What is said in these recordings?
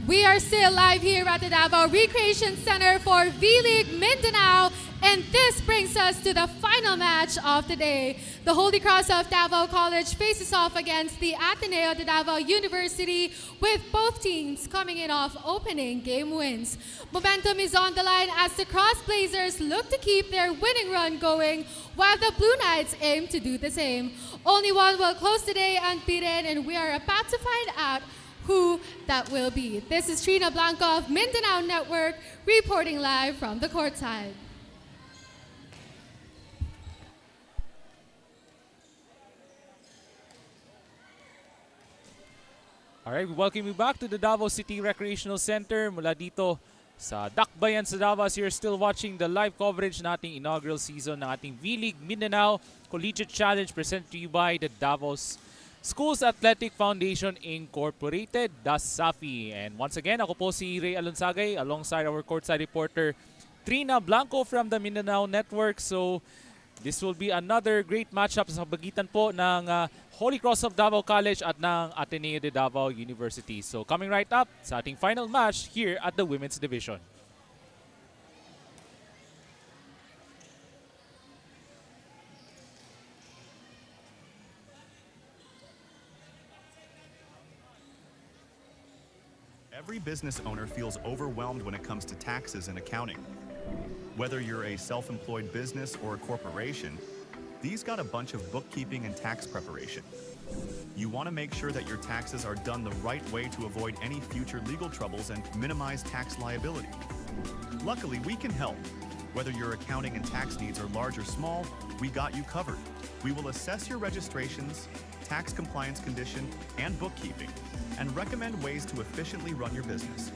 We are still live here at the Davao Recreation Center for V-League Mindanao, and this brings us to the final match of the day. The Holy Cross of Davao College faces off against the Ateneo de Davao University, with both teams coming in off opening game wins. Momentum is on the line as the Cross Blazers look to keep their winning run going, while the Blue Knights aim to do the same. Only one will close the day unbeaten, and we are about to find out who that will be. This is Trina Blanco of Mindanao Network reporting live from the courtside. Alright, we welcome you back to the Davao City Recreational Center. Mula dito sa Dakbayan sa Davao, as you're still watching the live coverage ng ating inaugural season ng ating V-League Mindanao Collegiate Challenge presented to you by the Davos Schools Athletic Foundation Incorporated, DASAFI. And once again, ako po si Ray Alonsagay alongside our courtside reporter Trina Blanco from the Mindanao Network. So this will be another great matchup sa pagitan po ng Holy Cross of Davao College at ng Ateneo de Davao University. So coming right up sa ating final match here at the Women's Division. Every business owner feels overwhelmed when it comes to taxes and accounting. Whether you're a self-employed business or a corporation, these got a bunch of bookkeeping and tax preparation. You want to make sure that your taxes are done the right way to avoid any future legal troubles and minimize tax liability. Luckily, we can help. Whether your accounting and tax needs are large or small, we got you covered. We will assess your registrations, tax compliance condition, and bookkeeping, and recommend ways to efficiently run your business.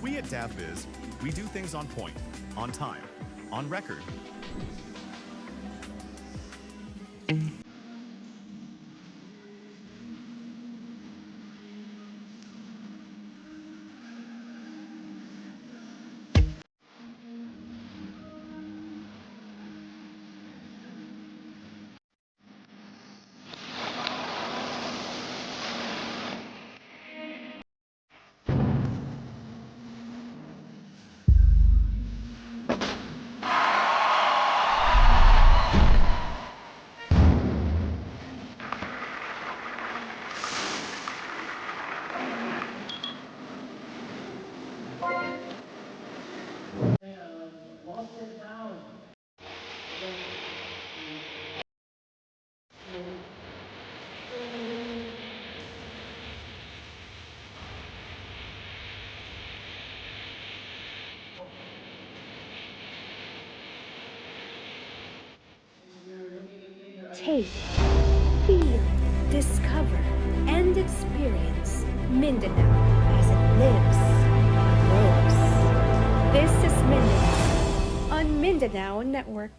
We at DavBiz, we do things on point, on time, on record. Taste, feel, discover, and experience Mindanao as it lives and grows. This is Mindanao on Mindanao Network.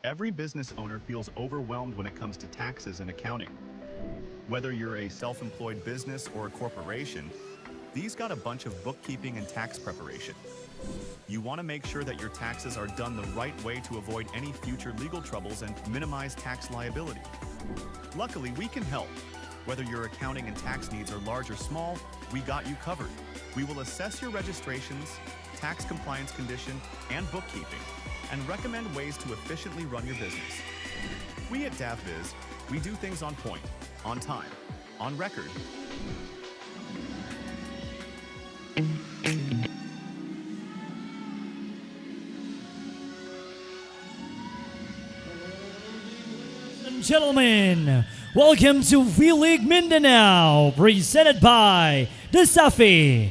Every business owner feels overwhelmed when it comes to taxes and accounting. Whether you're a self-employed business or a corporation, these got a bunch of bookkeeping and tax preparation. You want to make sure that your taxes are done the right way to avoid any future legal troubles and minimize tax liability. Luckily, we can help. Whether your accounting and tax needs are large or small, we got you covered. We will assess your registrations, tax compliance condition, and bookkeeping, and recommend ways to efficiently run your business. We at DavBiz, we do things on point, on time, on record. and gentlemen, welcome to V-League Mindanao, presented by DASAFI.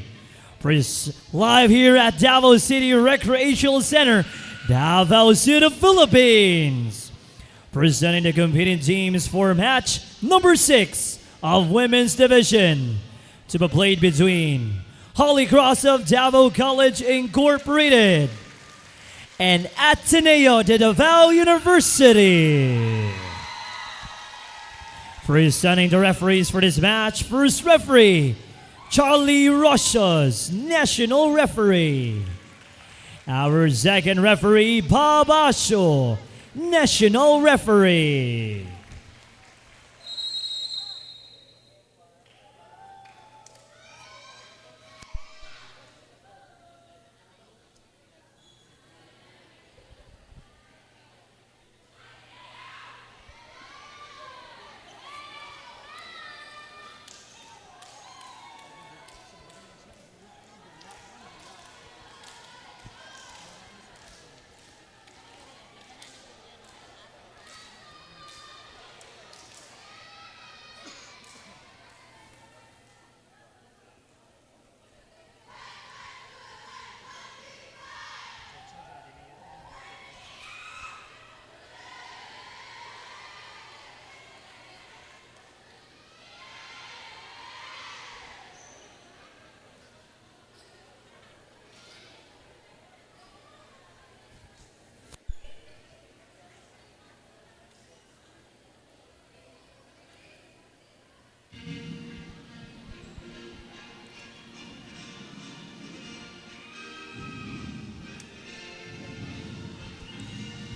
Live here at Davao City Recreational Center, Davao City, Philippines. Presenting the competing teams for match number 6 of Women's Division, to be played between Holy Cross of Davao College Incorporated and Ateneo de Davao University. Presenting the referees for this match, first referee, Charlie Rochas, national referee. Our second referee, Bob Asho, national referee.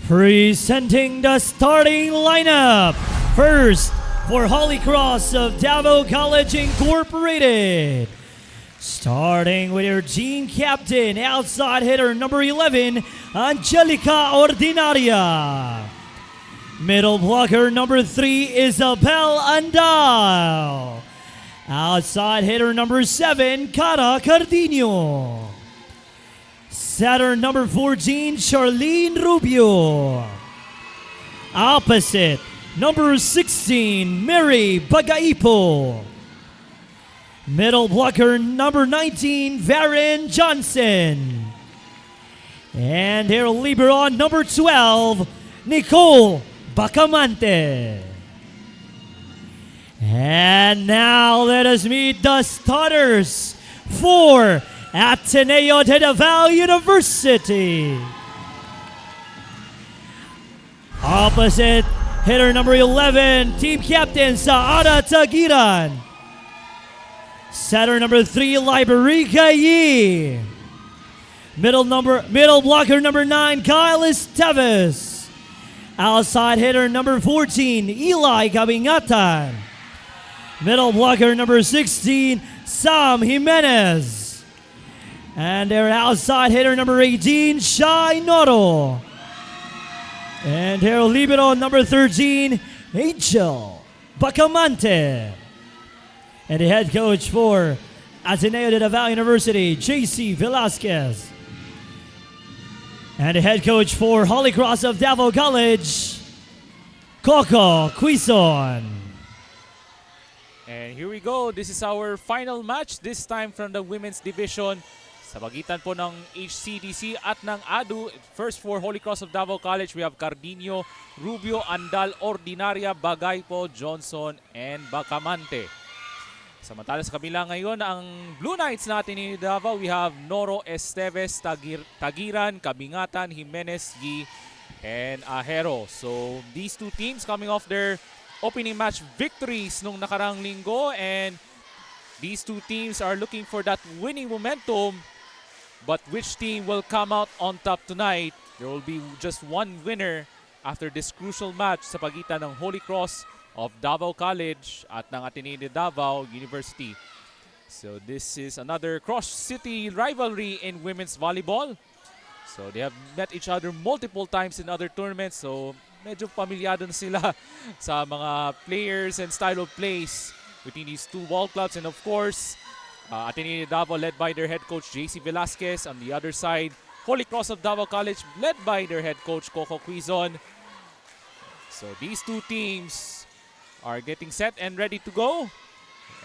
Presenting the starting lineup. First, for Holy Cross of Davao College Incorporated. Starting with your team captain, outside hitter number 11, Angelica Ordinaria. Middle blocker number 3, Isabel Andal. Outside hitter number 7, Cara Cardino. Setter number 14, Charlene Rubio. Opposite, number 16, Mary Bagaipo. Middle blocker number 19, Varen Johnson. And their libero number 12, Nicole Bacamante. And now let us meet the starters for Ateneo de Davao University. Opposite hitter number 11, team captain Saada Tagiran. Setter number 3, Liberica Yi. Middle blocker number 9, Kyle Esteves. Outside hitter number 14, Eli Cabingatan. Middle blocker number 16, Sam Jimenez. And their outside hitter number 18, Shai Noro. And their libero number 13, Angel Bacamante. And the head coach for Ateneo de Davao University, JC Velasquez. And the head coach for Holy Cross of Davao College, Coco Quizon. And here we go. This is our final match, this time from the women's division. Sa pagitan po ng HCDC at ng AdDU. First for Holy Cross of Davao College, we have Cardino, Rubio, Andal, Ordinaria, Bagaypo, Johnson, and Bacamante. Samantala sa kabila ngayon, ang Blue Knights natin ni Davao, we have Noro, Esteves, Tagiran, Kabingatan, Jimenez, Gi, and Ahero. So these two teams coming off their opening match victories nung nakarang linggo, and these two teams are looking for that winning momentum. But which team will come out on top tonight? There will be just one winner after this crucial match sa pagitan ng Holy Cross of Davao College at ng Ateneo de Davao University. So this is another cross-city rivalry in women's volleyball. So they have met each other multiple times in other tournaments. So medyo pamilyado na sila sa mga players and style of plays between these two ball clubs. And of course, Ateneo de Davao led by their head coach JC Velasquez. On the other side, Holy Cross of Davao College led by their head coach Coco Quizon. So these two teams are getting set and ready to go.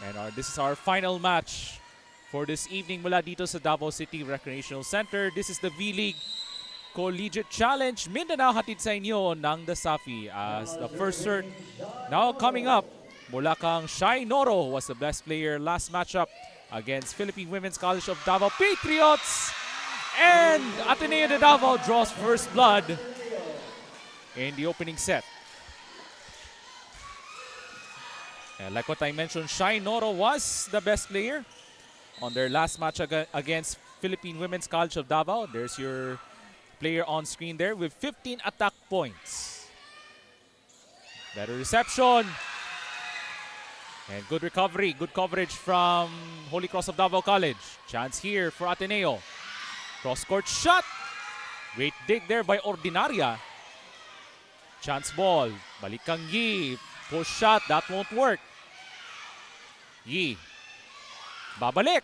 And this is our final match for this evening mula dito sa Davao City Recreational Center. This is the V-League Collegiate Challenge. Mindanao hatid sa inyo ng DASAFI as the first cert. Now coming up, mula kang Shai Noro was the best player last matchup against Philippine Women's College of Davao Patriots. And Ateneo de Davao draws first blood in the opening set. And like what I mentioned, Shai Noro was the best player on their last match against Philippine Women's College of Davao. There's your player on screen there with 15 attack points. Better reception. And good recovery, good coverage from Holy Cross of Davao College. Chance here for Ateneo. Cross-court shot. Great dig there by Ordinaria. Chance ball. Balik kang Yi. Push shot, that won't work. Yi. Babalik.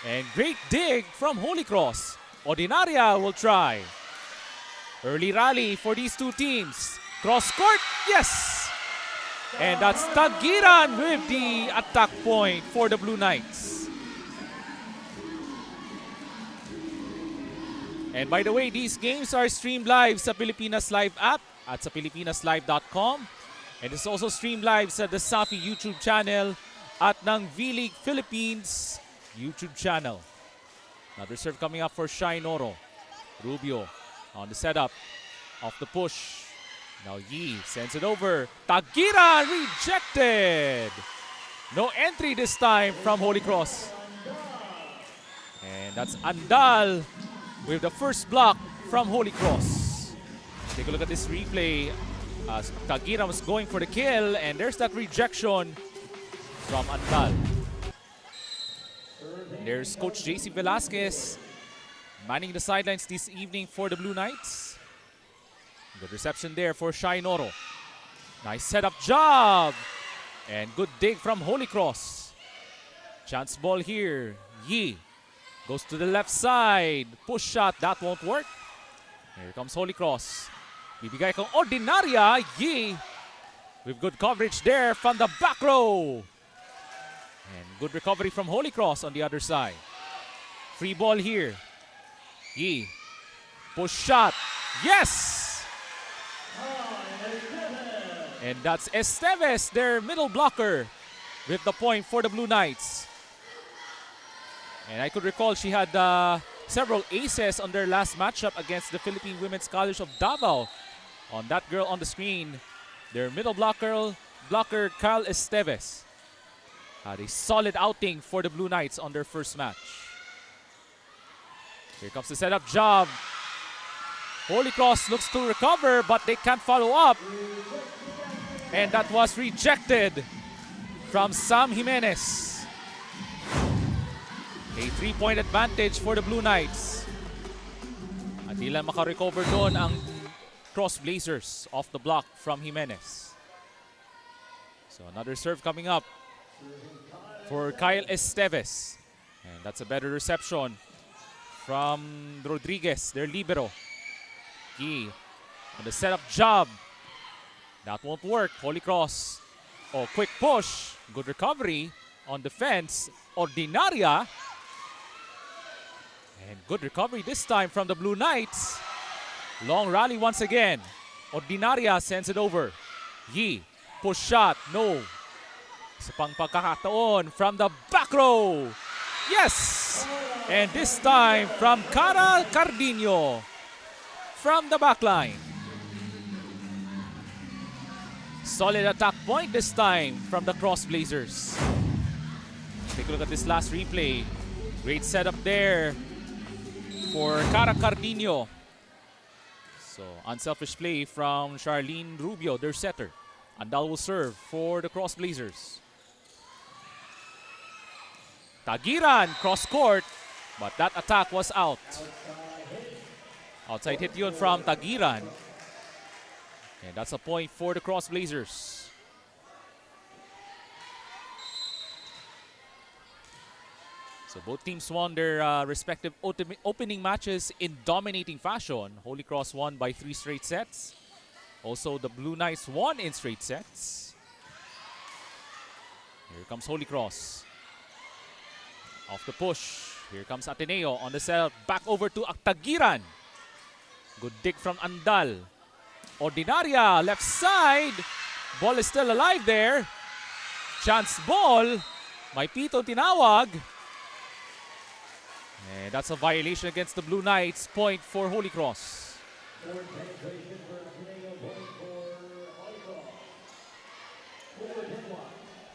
And great dig from Holy Cross. Ordinaria will try. Early rally for these two teams. Cross-court, yes! And that's Tagiran with the attack point for the Blue Knights. And by the way, these games are streamed live sa Pilipinas Live app at sa pilipinaslive.com. And it's also streamed live sa DASAFI YouTube channel at ng V-League Philippines YouTube channel. Another serve coming up for Shai Noro. Rubio on the setup. Off the push. Now Yi sends it over. Tagira rejected. No entry this time from Holy Cross. And that's Andal with the first block from Holy Cross. Take a look at this replay. As Tagira was going for the kill, and there's that rejection from Andal. There's Coach JC Velasquez manning the sidelines this evening for the Blue Knights. Good reception there for Shai Noro. Nice setup job. And good dig from Holy Cross. Chance ball here. Yi goes to the left side. Push shot, that won't work. Here comes Holy Cross. Bibigay kong Ordinaria. Yi with good coverage there from the back row. And good recovery from Holy Cross on the other side. Free ball here. Yi. Push shot. Yes! And that's Esteves, their middle blocker, with the point for the Blue Knights. And I could recall she had several aces on their last matchup against the Philippine Women's College of Davao. On that girl on the screen, their middle blocker Carl Esteves, had a solid outing for the Blue Knights on their first match. Here comes the setup job. Holy Cross looks to recover, but they can't follow up. And that was rejected from Sam Jimenez. A 3-point advantage for the Blue Knights. At di lang makarecover doon ang Cross Blazers off the block from Jimenez. So another serve coming up for Kyle Esteves. And that's a better reception from Rodriguez, their libero. Yi on the setup job. That won't work. Holy Cross. Oh, quick push. Good recovery on defense. Ordinaria. And good recovery this time from the Blue Knights. Long rally once again. Ordinaria sends it over. Yi. Push shot. No. Sa pang pagkakataon from the back row. Yes! And this time from Cara Cardino. From the back line. Solid attack point this time from the Cross Blazers. Take a look at this last replay. Great setup there for Cara Cardino. So unselfish play from Charlene Rubio, their setter. Andal will serve for the Cross Blazers. Tagiran cross court, but that attack was out. Outside hit yun from Tagiran. And that's a point for the Cross Blazers. So both teams won their respective opening matches in dominating fashion. Holy Cross won by 3 straight sets. Also, the Blue Knights won in straight sets. Here comes Holy Cross. Off the push. Here comes Ateneo on the set. Back over to Tagiran. Good dig from Andal. Ordinaria, left side. Ball is still alive there. Chance ball. May pito tinawag. And that's a violation against the Blue Knights. Point for Holy Cross.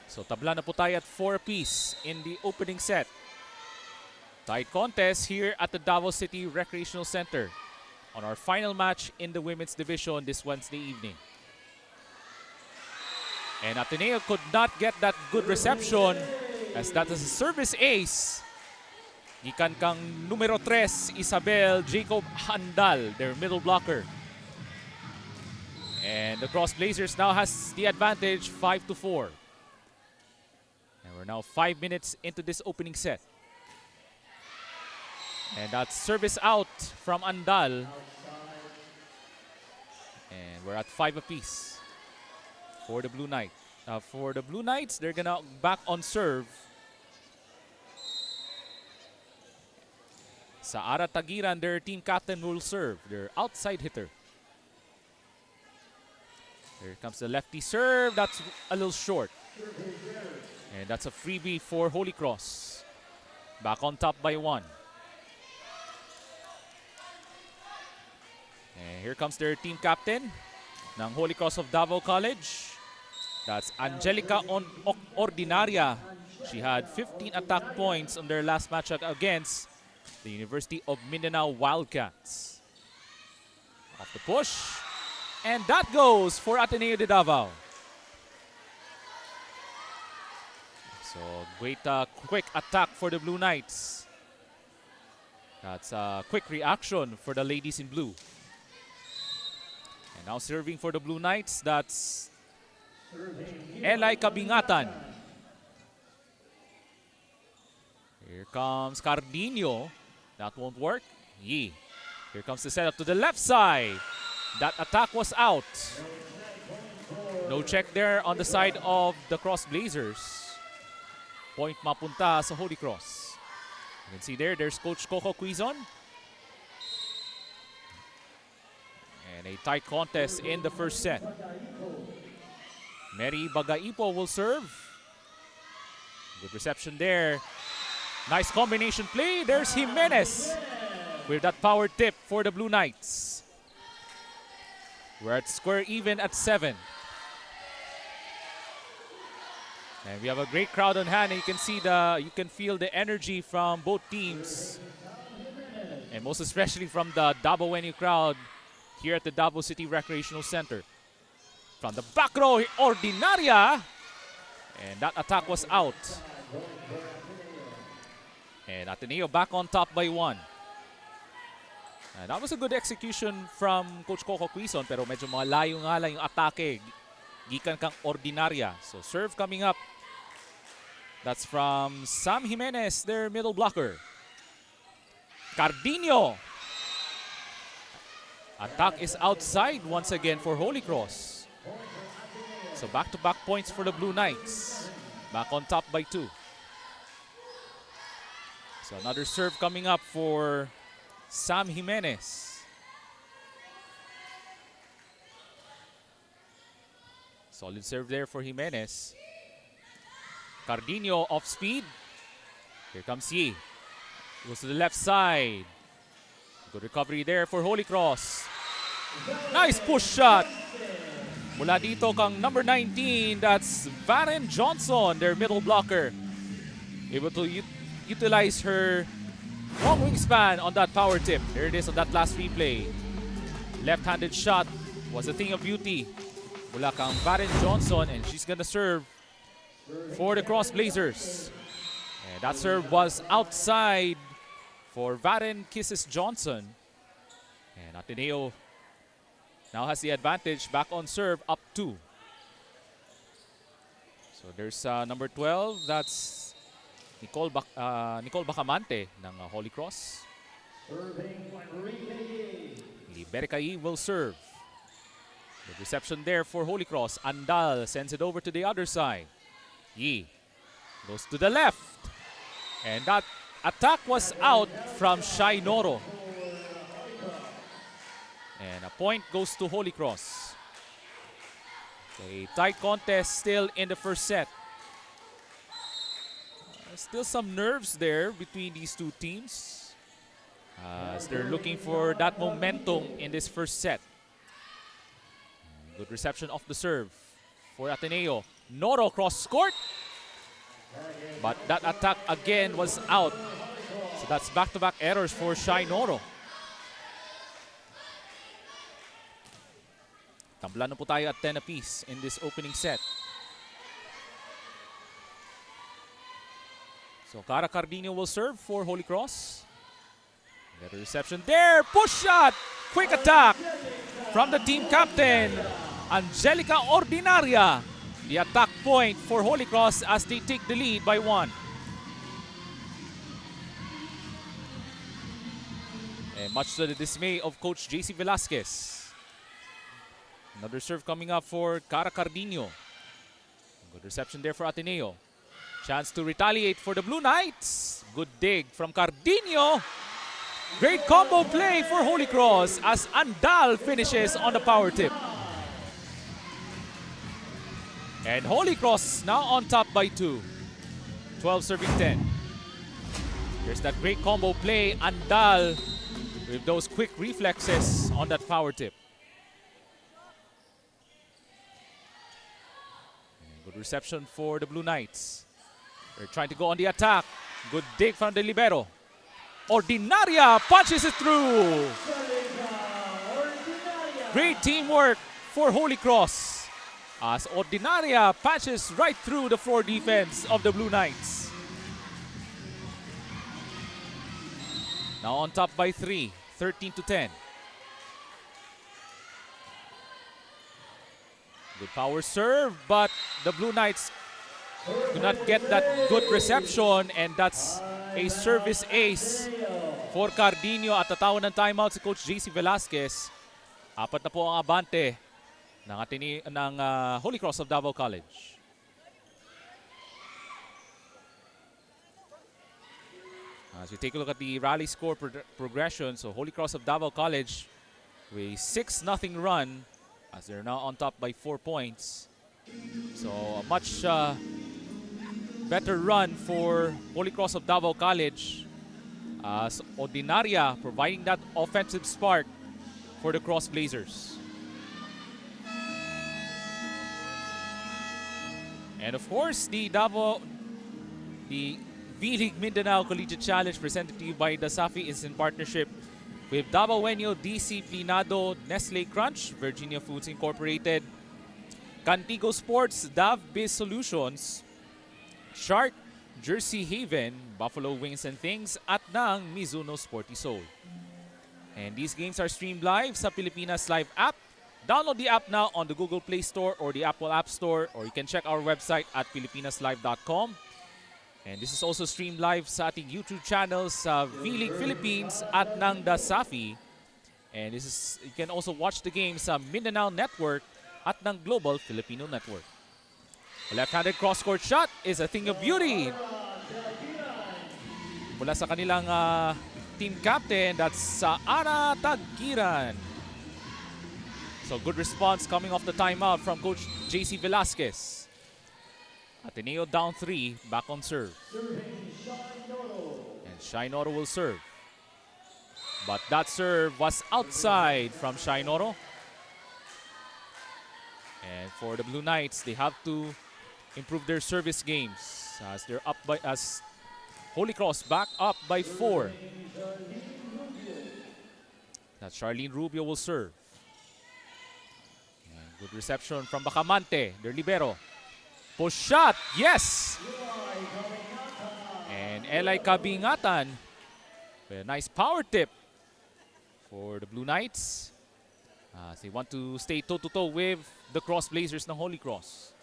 So tabla na po tayo at 4 apiece in the opening set. Tied contest here at the Davao City Recreational Center on our final match in the women's division this Wednesday evening. And Ateneo could not get that good reception as that is a service ace. Gikan kang numero 3, Isabel Jacob Handal, their middle blocker. And the Cross Blazers now has the advantage 5-4. And we're now 5 minutes into this opening set. And that's service out from Andal. And we're at 5 apiece for the Blue Knights. For the Blue Knights, they're gonna back on serve. Saara Tagiran, their team captain, will serve. Their outside hitter. Here comes the lefty serve. That's a little short. And that's a freebie for Holy Cross. Back on top by 1. And here comes their team captain ng Holy Cross of Davao College. That's Angelica Ordinaria. She had 15 attack points on their last match against the University of Mindanao Wildcats. Off the push. And that goes for Ateneo de Davao. So great quick attack for the Blue Knights. That's a quick reaction for the ladies in blue. And now serving for the Blue Knights, that's Eli Kabingatan. Here comes Cardino. That won't work. Yee. Here comes the setup to the left side. That attack was out. No check there on the side of the Cross Blazers. Point mapunta sa Holy Cross. You can see there's Coach Coco Quizon. And a tight contest in the first set. Mary Bagaipo will serve. Good reception there. Nice combination play. There's Jimenez with that power tip for the Blue Knights. We're at square even at 7. And we have a great crowd on hand. And you can feel the energy from both teams. And most especially from the Davaoenyo crowd here at the Davao City Recreational Center. From the back row, Ordinaria. And that attack was out. And Ateneo back on top by 1. And that was a good execution from Coach Coco Quizon, pero medyo malayo nga lang yung atake. Gikan kang Ordinaria. So serve coming up. That's from Sam Jimenez, their middle blocker. Cardino. Attack is outside once again for Holy Cross. So back-to-back points for the Blue Knights. Back on top by 2. So another serve coming up for Sam Jimenez. Solid serve there for Jimenez. Cardino off speed. Here comes Yi. Goes to the left side. Good recovery there for Holy Cross. Nice push shot. Mula dito kang number 19, that's Varen Johnson, their middle blocker. Able to utilize her long wingspan on that power tip. There it is on that last replay. Left-handed shot was a thing of beauty. Mula kang Varen Johnson, and she's gonna serve for the Cross Blazers. And that serve was outside for Varen Kisses Johnson. And Ateneo now has the advantage, back on serve, up 2. So there's number 12, that's Nicole Bacamante ng Holy Cross. Libercai will serve. Good reception there for Holy Cross. Andal sends it over to the other side. Yi goes to the left. And that attack was out from Shai Noro. And a point goes to Holy Cross. A tight contest still in the first set. Still some nerves there between these two teams. As they're looking for that momentum in this first set. Good reception off the serve for Ateneo. Noro cross court. But that attack again was out. So that's back-to-back errors for Shai Noro. Tamblan na po tayo at 10 apiece in this opening set. So Cara Cardino will serve for Holy Cross. Get a reception there. Push shot. Quick attack from the team captain, Angelica Ordinaria. The attack point for Holy Cross as they take the lead by 1. And much to the dismay of Coach JC Velasquez. Another serve coming up for Cara Cardino. Good reception there for Ateneo. Chance to retaliate for the Blue Knights. Good dig from Cardino. Great combo play for Holy Cross as Andal finishes on the power tip. And Holy Cross now on top by 2. 12 serving 10. There's that great combo play. Andal with those quick reflexes on that power tip. And good reception for the Blue Knights. They're trying to go on the attack. Good dig from the libero. Ordinaria punches it through. Great teamwork for Holy Cross as Ordinaria patches right through the floor defense of the Blue Knights. Now on top by 3, 13-10. Good power serve, but the Blue Knights do not get that good reception, and that's a service ace for Cardino at tatawag ng timeout si Coach JC Velasquez. 4 na po ang abante ng Holy Cross of Davao College. As we take a look at the rally score progression, so Holy Cross of Davao College with a 6-0 run as they're now on top by 4 points. So a much better run for Holy Cross of Davao College as Ordinaria providing that offensive spark for the Cross Blazers. And of course, the V-League Mindanao Collegiate Challenge presented to you by DASAFI is in partnership with Davaoenyo Disciplinado, Nestle Crunch, Virginia Foods Incorporated, Cantigo Sports, Dav Biz Solutions, Shark, Jersey Haven, Buffalo Wings and Things, at ng Mizuno Sporty Soul. And these games are streamed live sa Pilipinas Live app. Download the app now on the Google Play Store or the Apple App Store, or you can check our website at pilipinaslive.com. And this is also streamed live sa ating YouTube channel sa V-League Philippines at ng DASAFI. And you can also watch the game sa Mindanao Network at ng Global Filipino Network. A left-handed cross-court shot is a thing of beauty. Mula sa kanilang team captain, that's sa Ana Tagkiran. So good response coming off the timeout from Coach JC Velasquez. Ateneo down 3, back on serve. And Shai Noro will serve. But that serve was outside from Shai Noro. And for the Blue Knights, they have to improve their service games as they're up by Holy Cross back up by 4. That Charlene Rubio will serve. And good reception from Bacamante, their libero. Push shot, yes! And Eli Kabingatan with a nice power tip for the Blue Knights. They want to stay toe-to-toe with the Cross Blazers ng Holy Cross.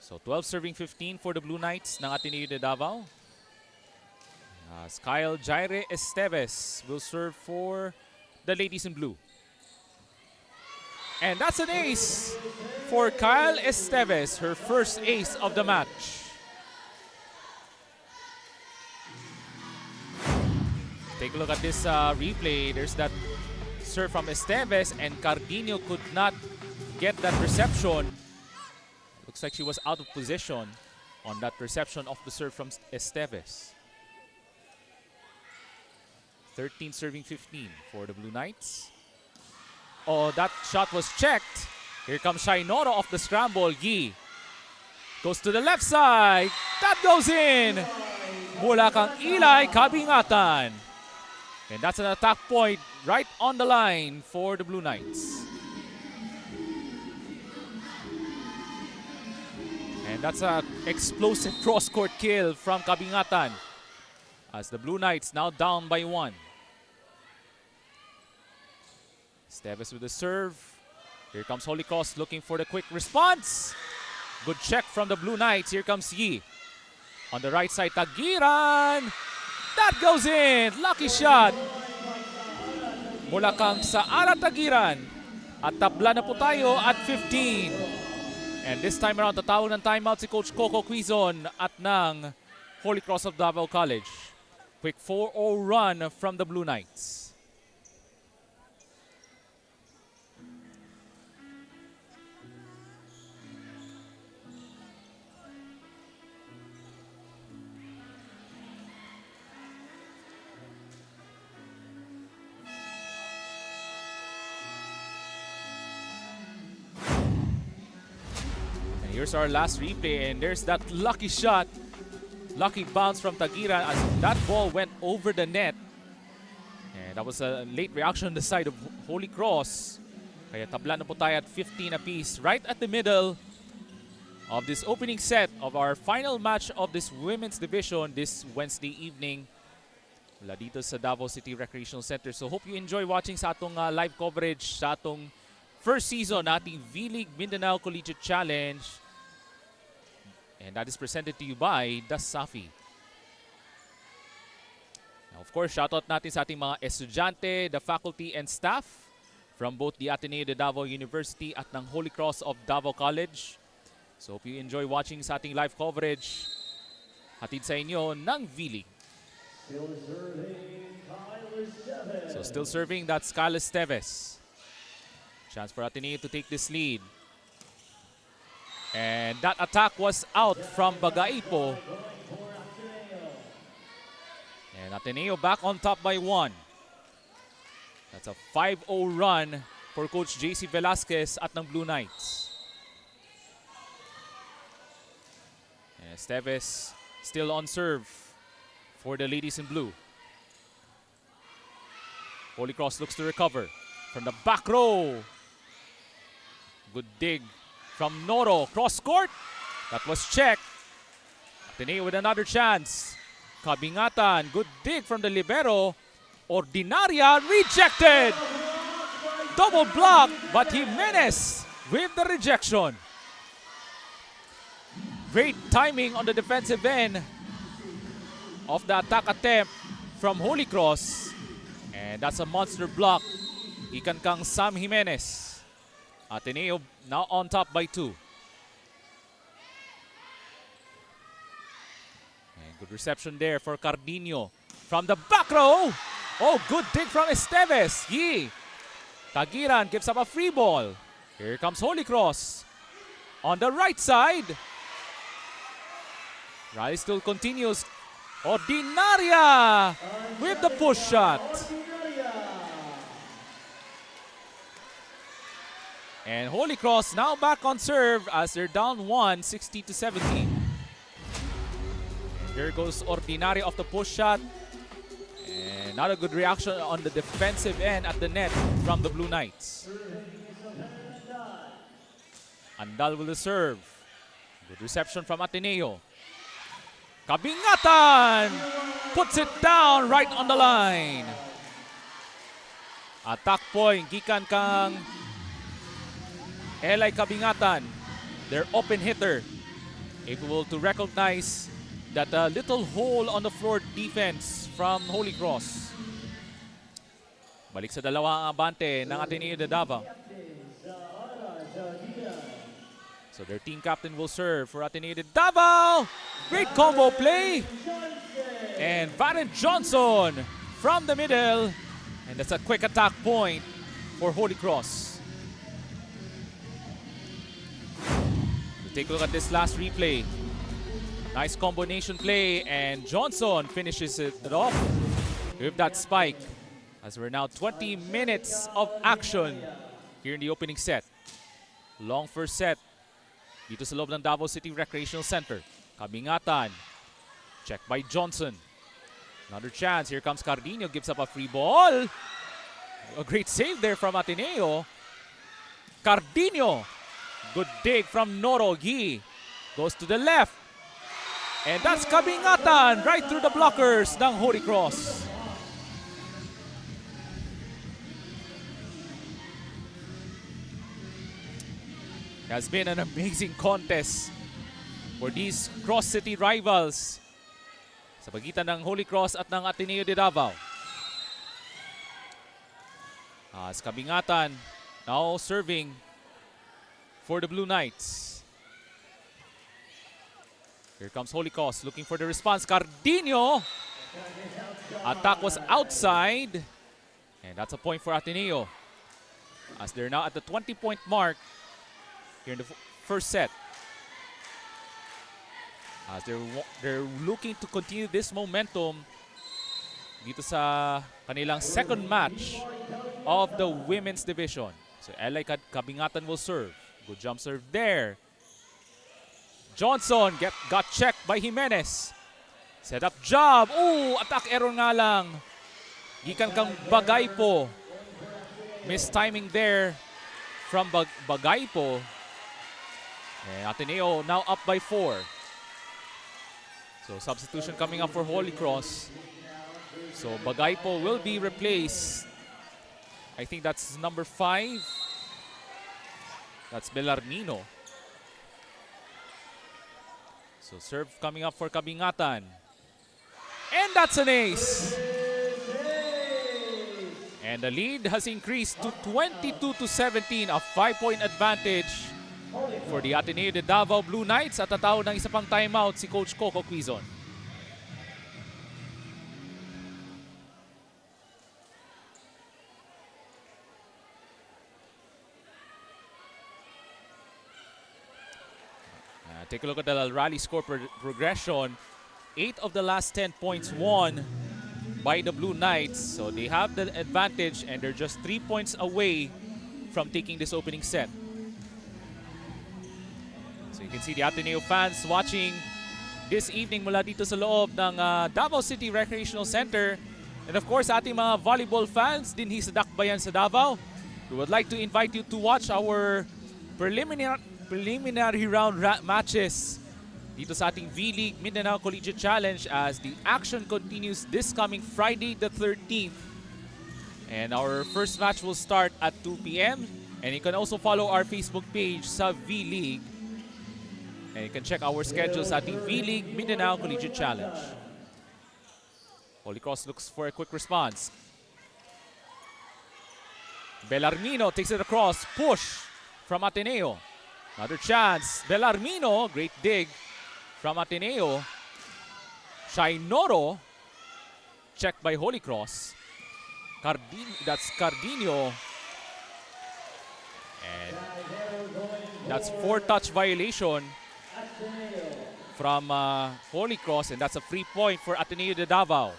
So 12 serving 15 for the Blue Knights ng Ateneo de Davao. Kyle Jaire Esteves will serve for the ladies in blue. And that's an ace for Kyle Esteves, her first ace of the match. Take a look at this replay. There's that serve from Esteves, and Cardino could not get that reception. Looks like she was out of position on that reception of the serve from Esteves. 13 serving 15 for the Blue Knights. Oh, that shot was checked. Here comes Shainoro off the scramble. Yi goes to the left side. That goes in. Mula kang Eli Kabingatan. And that's an attack point right on the line for the Blue Knights. And that's an explosive cross-court kill from Kabingatan as the Blue Knights now down by 1. Esteves with the serve. Here comes Holy Cross looking for the quick response. Good check from the Blue Knights. Here comes Yi. On the right side, Tagiran. That goes in. Lucky shot. Mula kang sa Ara Tagiran. At tabla na po tayo at 15. And this time around, tatawag ng timeout si Coach Coco Quizon at ng Holy Cross of Davao College. Quick 4-0 run from the Blue Knights. Here's our last replay, and there's that lucky shot. Lucky bounce from Tagiran as that ball went over the net. And that was a late reaction on the side of Holy Cross. Kaya tabla na po tayo at 15 apiece. Right at the middle of this opening set of our final match of this women's division this Wednesday evening. Mula dito sa Davao City Recreational Center. So hope you enjoy watching sa atong live coverage sa atong first season nating V-League Mindanao Collegiate Challenge. And that is presented to you by DASAFI. Now, of course, shoutout natin sa ating mga estudyante, the faculty and staff from both the Ateneo de Davao University at ng Holy Cross of Davao College. So hope you enjoy watching sa ating live coverage. Hatid sa inyo ng V-League. So still serving, that's Kyle Esteves. Chance for Ateneo to take this lead. And that attack was out from Bagaipo. And Ateneo back on top by 1. That's a 5-0 run for Coach JC Velasquez at ng Blue Knights. And Esteves still on serve for the ladies in blue. Holy Cross looks to recover from the back row. Good dig from Noro. Cross court. That was checked. Ateneo with another chance. Kabingatan. Good dig from the libero. Ordinaria rejected. Double block, but Jimenez with the rejection. Great timing on the defensive end of the attack attempt from Holy Cross. And that's a monster block. Ikan kang Sam Jimenez. Ateneo now on top by 2. And good reception there for Cardino. From the back row. Oh, good dig from Esteves. Yi. Tagiran gives up a free ball. Here comes Holy Cross. On the right side. Rally still continues. Ordinaria with the push shot. And Holy Cross now back on serve as they're down 1, 60-17. And there goes Ordinaria off the push shot. And not a good reaction on the defensive end at the net from the Blue Knights. Andal with the serve. Good reception from Ateneo. Kabingatan puts it down right on the line. Attack point, gikan kang Eli Kabingatan, their open hitter, able to recognize that little hole on the floor defense from Holy Cross. Balik sa dalawa ang abante ng Ateneo de Davao. So their team captain will serve for Ateneo de Davao. Great combo play. And Varen Johnson from the middle. And that's a quick attack point for Holy Cross. We'll take a look at this last replay. Nice combination play, and Johnson finishes it off with that spike. As we're now 20 minutes of action here in the opening set. Long first set dito sa loob ng Davao City Recreational Center. Kabingatan. Check by Johnson. Another chance. Here comes Cardino. Gives up a free ball. A great save there from Ateneo. Cardino. Good dig from Norogi. Goes to the left. And that's Kabingatan right through the blockers ng Holy Cross. It has been an amazing contest for these cross-city rivals sa pagitan ng Holy Cross at ng Ateneo de Davao. As Kabingatan now serving for the Blue Knights. Here comes Holy Cross looking for the response. Cardino. Attack was outside. And that's a point for Ateneo. As they're now at the 20-point mark here in the first set. As they're looking to continue this momentum dito sa kanilang second match of the women's division. So LA Kabingatan will serve. Good jump serve there. Johnson got checked by Jimenez. Set up job. Ooh, attack error nga lang. Gikan kang Bagaypo. Missed timing there from Bagaypo. And Ateneo now up by 4. So substitution coming up for Holy Cross. So Bagaypo will be replaced. I think that's number 5. That's Belarmino. So serve coming up for Kabingatan. And that's an ace. And the lead has increased to 22-17, a 5-point advantage for the Ateneo de Davao Blue Knights at tatawag ng isa pang timeout si Coach Coco Quizon. Take a look at the rally score progression. 8 of the last 10 points won by the Blue Knights. So they have the advantage and they're just 3 points away from taking this opening set. So you can see the Ateneo fans watching this evening mula dito sa loob ng Davao City Recreational Center. And of course, ating mga volleyball fans din sa Dakbayan sa Davao. We would like to invite you to watch our preliminary round matches dito sa ating V-League Mindanao Collegiate Challenge as the action continues this coming Friday the 13th. And our first match will start at 2 p.m. And you can also follow our Facebook page sa V-League. And you can check our schedules at the V-League Mindanao Collegiate Challenge. Holy Cross looks for a quick response. Belarmino takes it across. Push from Ateneo. Another chance. Belarmino, great dig from Ateneo. Shainoro, checked by Holy Cross. That's Cardino. And that's 4-touch violation from Holy Cross, and that's a free point for Ateneo de Davao.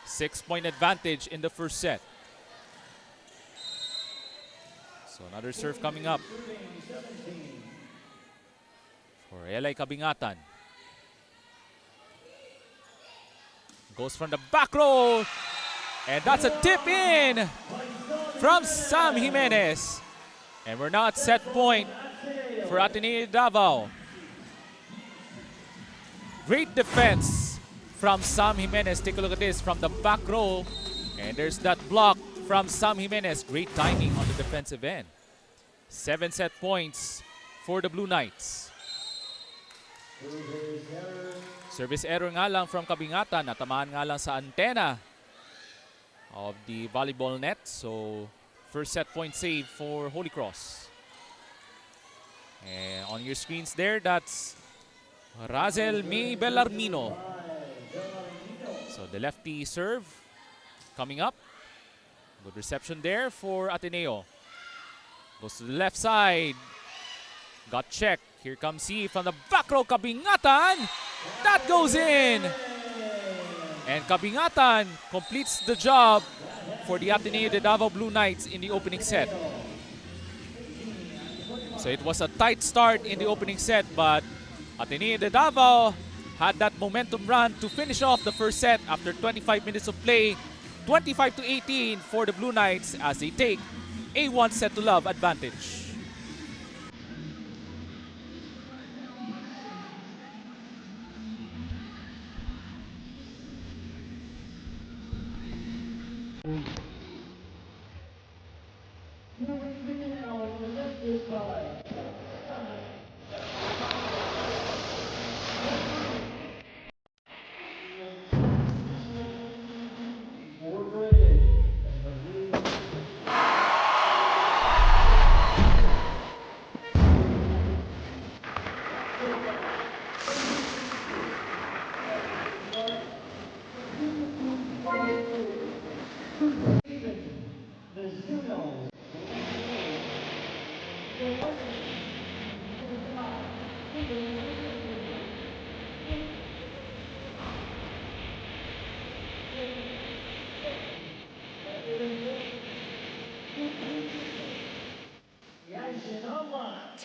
6-point advantage in the first set. So another serve coming up for LA Kabingatan. Goes from the back row. And that's a tip in from Sam Jimenez. And we're now at set point for Ateneo Davao. Great defense from Sam Jimenez. Take a look at this from the back row. And there's that block from Sam Jimenez. Great timing on the defensive end. 7 set points for the Blue Knights. Service error nga lang from Kabingatan. Natamaan nga lang sa antena of the volleyball net. So first set point save for Holy Cross. And on your screens there, that's Razel May Bellarmino. So the lefty serve coming up. Good reception there for Ateneo. Goes to the left side. Got checked. Here comes he from the back row. Kabingatan. That goes in. And Kabingatan completes the job for the Ateneo de Davao Blue Knights in the opening set. So it was a tight start in the opening set, but Ateneo de Davao had that momentum run to finish off the first set after 25 minutes of play. 25-18 for the Blue Knights as they take a 1-set-to-love advantage.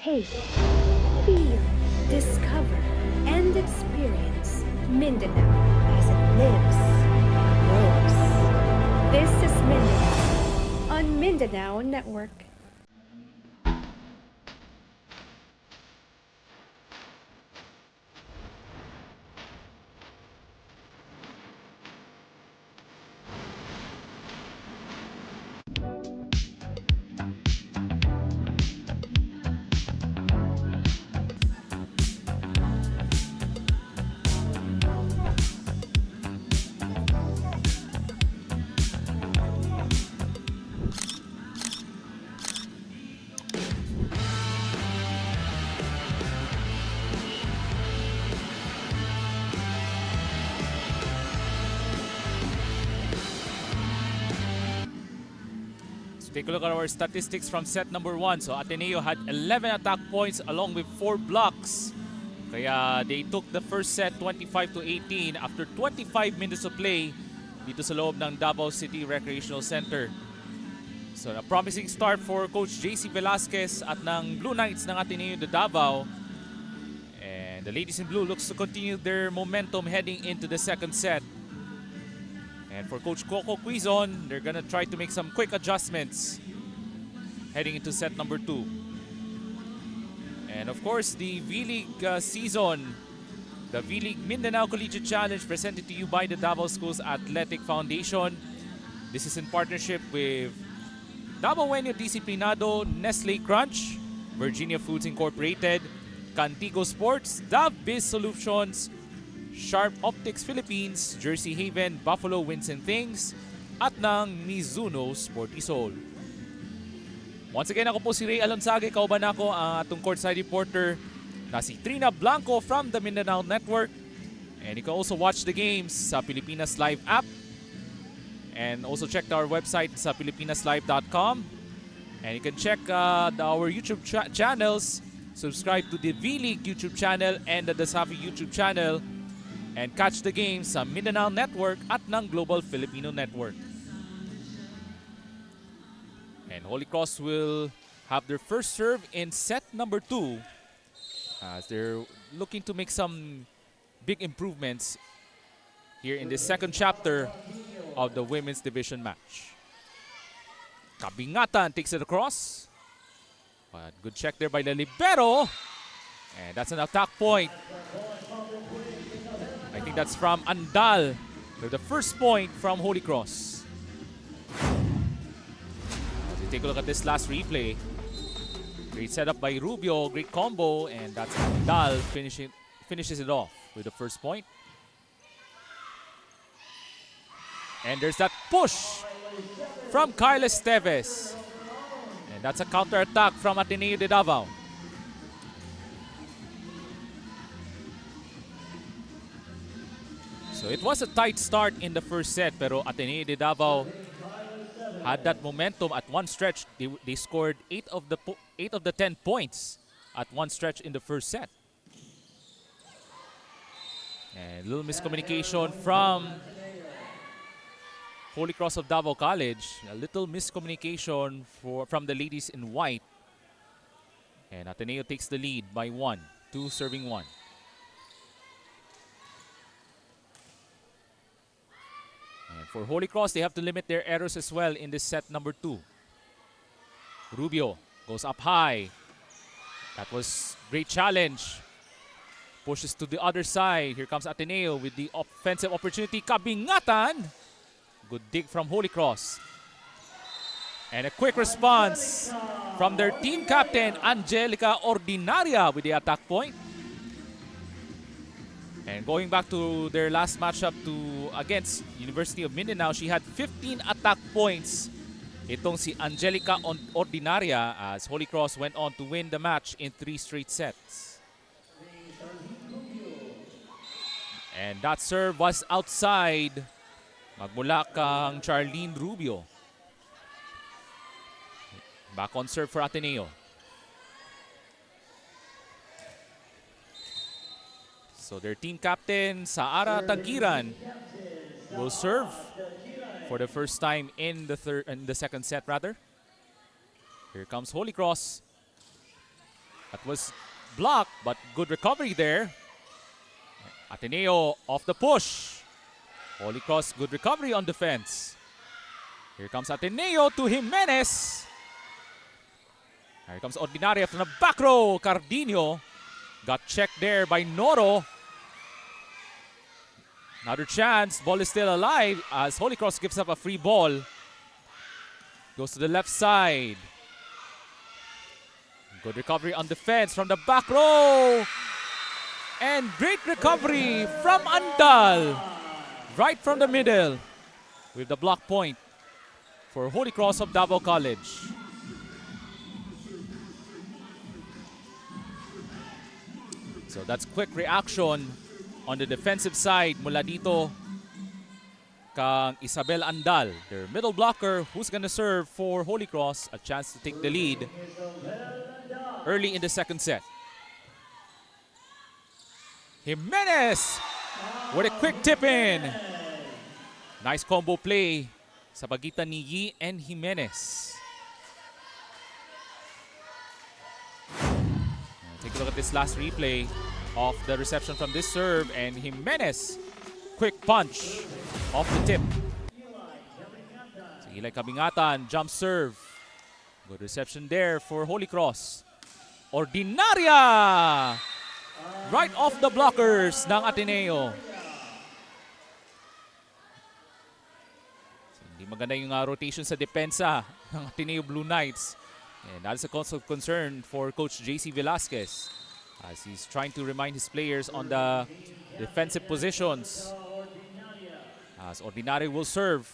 Taste, feel, discover, and experience Mindanao as it lives and grows. This is Mindanao on Mindanao Network. Take a look at our statistics from set number 1. So Ateneo had 11 attack points along with 4 blocks. Kaya they took the first set 25-18 after 25 minutes of play dito sa loob ng Davao City Recreational Center. So a promising start for Coach JC Velasquez at ng Blue Knights ng Ateneo de Davao. And the Ladies in Blue looks to continue their momentum heading into the second set. And for Coach Coco Quizon, they're gonna try to make some quick adjustments heading into set number 2. And of course, the V-League season, the V-League Mindanao Collegiate Challenge presented to you by the Davao Schools Athletic Foundation. This is in partnership with Davaoenyo Disciplinado, Nestle Crunch, Virginia Foods Incorporated, Cantigo Sports, Dav Biz Solutions, Sharp Optics Philippines, Jersey Haven, Buffalo Winds and Things, at ng Mizuno Sporty Soul. Once again, ako po si Ray Alonsage, kauban ako ang atong courtside reporter na si Trina Blanco from the Mindanao Network. And you can also watch the games sa Pilipinas Live app. And also check our website sa filipinaslive.com. And you can check our YouTube channels. Subscribe to the V-League YouTube channel and the DASAFI YouTube channel. And catch the games sa Mindanao Network at ng Global Filipino Network. And Holy Cross will have their first serve in set number 2 as they're looking to make some big improvements here in the second chapter of the women's division match. Kabingatan takes it across. But good check there by the libero. And that's an attack point. I think that's from Andal with the first point from Holy Cross. As we take a look at this last replay. Great setup by Rubio, great combo, and that's Andal finishes it off with the first point. And there's that push from Kyle Esteves. And that's a counter-attack from Ateneo de Davao. So it was a tight start in the first set, pero Ateneo de Davao had that momentum at one stretch. They scored 8 of the 10 points at one stretch in the first set. And a little miscommunication from Holy Cross of Davao College. A little miscommunication from the ladies in white. And Ateneo takes the lead by 1, 2 serving 1. And for Holy Cross, they have to limit their errors as well in this set number 2. Rubio goes up high. That was great challenge. Pushes to the other side. Here comes Ateneo with the offensive opportunity. Kabingatan! Good dig from Holy Cross. And a quick response from their team captain, Angelica Ordinaria, with the attack point. And going back to their last matchup against University of Mindanao, she had 15 attack points. Itong si Angelica Ordinaria, as Holy Cross went on to win the match in 3 straight sets. And that serve was outside. Magmula kang Charlene Rubio. Back on serve for Ateneo. So their team captain, Saara Tagiran, will serve for the first time in the second set rather. Here comes Holy Cross. That was blocked, but good recovery there. Ateneo off the push. Holy Cross, good recovery on defense. Here comes Ateneo to Jimenez. Here comes Ordinaria from the back row. Cardino got checked there by Noro. Another chance. Ball is still alive as Holy Cross gives up a free ball. Goes to the left side. Good recovery on defense from the back row. And great recovery from Andal. Right from the middle with the block point for Holy Cross of Davao College. So that's quick reaction on the defensive side mula dito kang Isabel Andal, their middle blocker, who's gonna serve for Holy Cross, a chance to take the lead early in the second set. Jimenez with a quick tip in. Nice combo play sa pagitan ni Yi and Jimenez. Take a look at this last replay of the reception from this serve, and Jimenez, quick punch off the tip. So Eli Kabingatan, jump serve. Good reception there for Holy Cross. Ordinaria! Right off the blockers ng Ateneo. So, hindi maganda yung rotation sa depensa ng Ateneo Blue Knights. And that is a cause of concern for Coach JC Velasquez as he's trying to remind his players on the defensive positions. As Ordinaria will serve.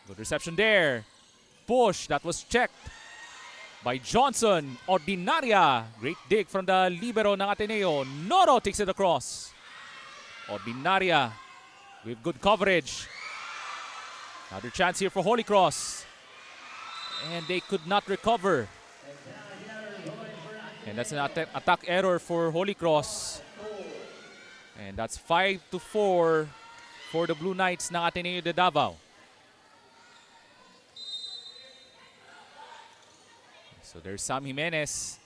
Good reception there. Push, that was checked by Johnson. Ordinaria. Great dig from the libero ng Ateneo. Noro takes it across. Ordinaria with good coverage. Another chance here for Holy Cross. And they could not recover. And that's an attack error for Holy Cross. And that's 5-4 for the Blue Knights ng Ateneo de Davao. So there's Sam Jimenez.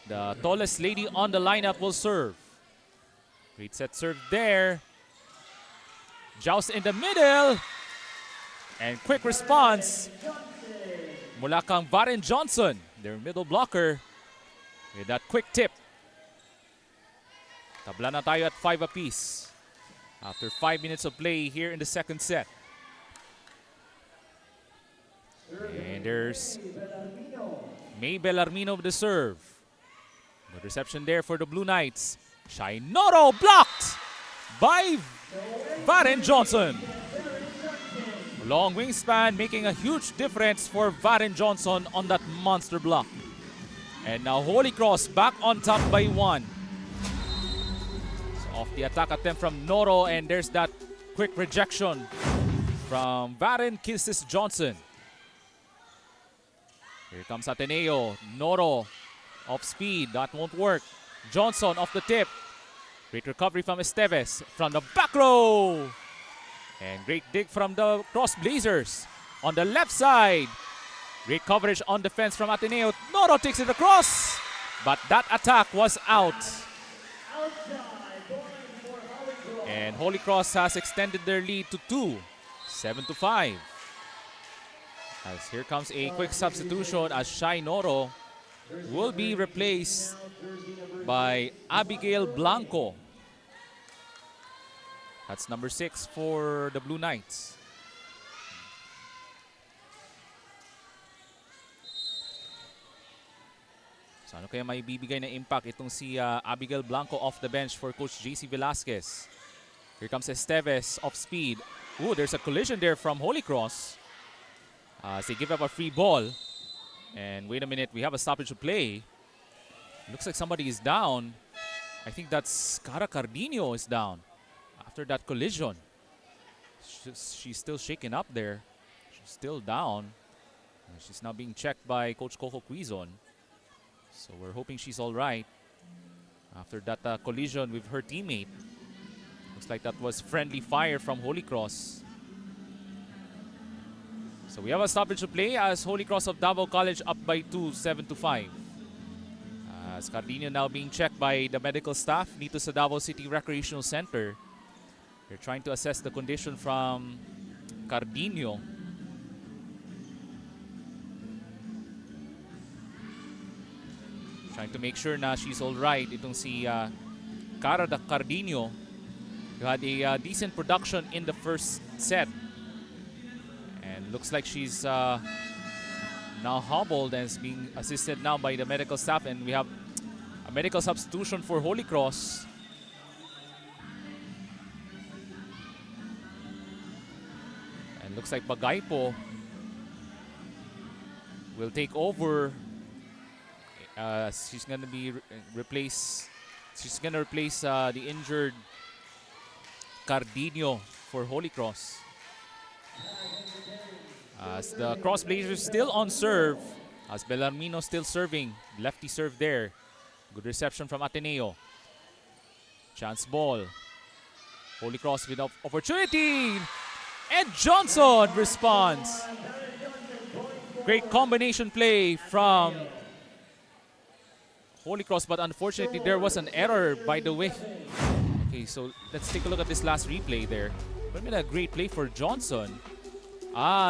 The tallest lady on the lineup will serve. Great set serve there. Joust in the middle. And quick response mula kang Varen Johnson, their middle blocker, with that quick tip. Tabla na tayo at 5 apiece after 5 minutes of play here in the second set. And there's May Bellarmino with the serve. Good reception there for the Blue Knights. Shai Noro blocked by Varen Johnson. Long wingspan making a huge difference for Varen Johnson on that monster block. And now Holy Cross back on top by 1. So off the attack attempt from Noro, and there's that quick rejection from Varen Kisses Johnson. Here comes Ateneo. Noro off speed. That won't work. Johnson off the tip. Great recovery from Esteves from the back row. And great dig from the Cross Blazers on the left side. Great coverage on defense from Ateneo. Noro takes it across, but that attack was out. And Holy Cross has extended their lead to 2, 7-5. As here comes a quick substitution as Shai Noro will be replaced by Abigail Blanco. That's number 6 for the Blue Knights. So ano kaya may bibigay na impact itong si Abigail Blanco off the bench for Coach JC Velasquez. Here comes Esteves off speed. Ooh, there's a collision there from Holy Cross. As they give up a free ball. And wait a minute, we have a stoppage of play. Looks like somebody is down. I think that's Cara Cardino is down after that collision. She's still shaken up there. She's still down. She's now being checked by Coach Coco Quizon. So we're hoping she's all right after that collision with her teammate. Looks like that was friendly fire from Holy Cross. So we have a stoppage to play as Holy Cross of Davao College up by 2, 7-5. As Cardino now being checked by the medical staff dito sa Davao City Recreational Center. They're trying to assess the condition from Cardino. Trying to make sure na she's all right. Itong si Cara Cardino, who had a decent production in the first set. And looks like she's now hobbled and is being assisted now by the medical staff. And we have a medical substitution for Holy Cross. And looks like Bagaypo will take over. She's gonna be replace. She's gonna replace the injured Cardino for Holy Cross. As the Cross Blazers still on serve, as Bellarmino still serving, lefty serve there. Good reception from Ateneo. Chance ball. Holy Cross with opportunity, and Johnson responds. Great combination play from Holy Cross, but unfortunately there was an error by the way. Okay, so let's take a look at this last replay there. But a great play for Johnson.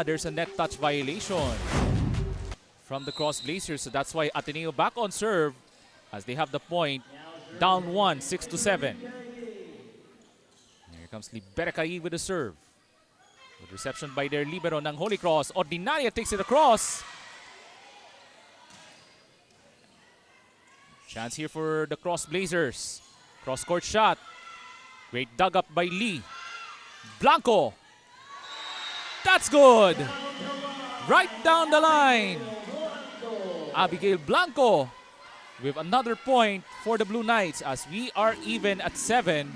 There's a net touch violation from the Cross Blazers, so that's why Ateneo back on serve as they have the point, down 1, 6-7. Here comes Libercaí with the serve. Good reception by their libero ng Holy Cross. Ordinaria takes it across. Chance here for the Cross Blazers. Cross-court shot. Great dug up by Lee. Blanco. That's good. Right down the line. Abigail Blanco with another point for the Blue Knights as we are even at 7.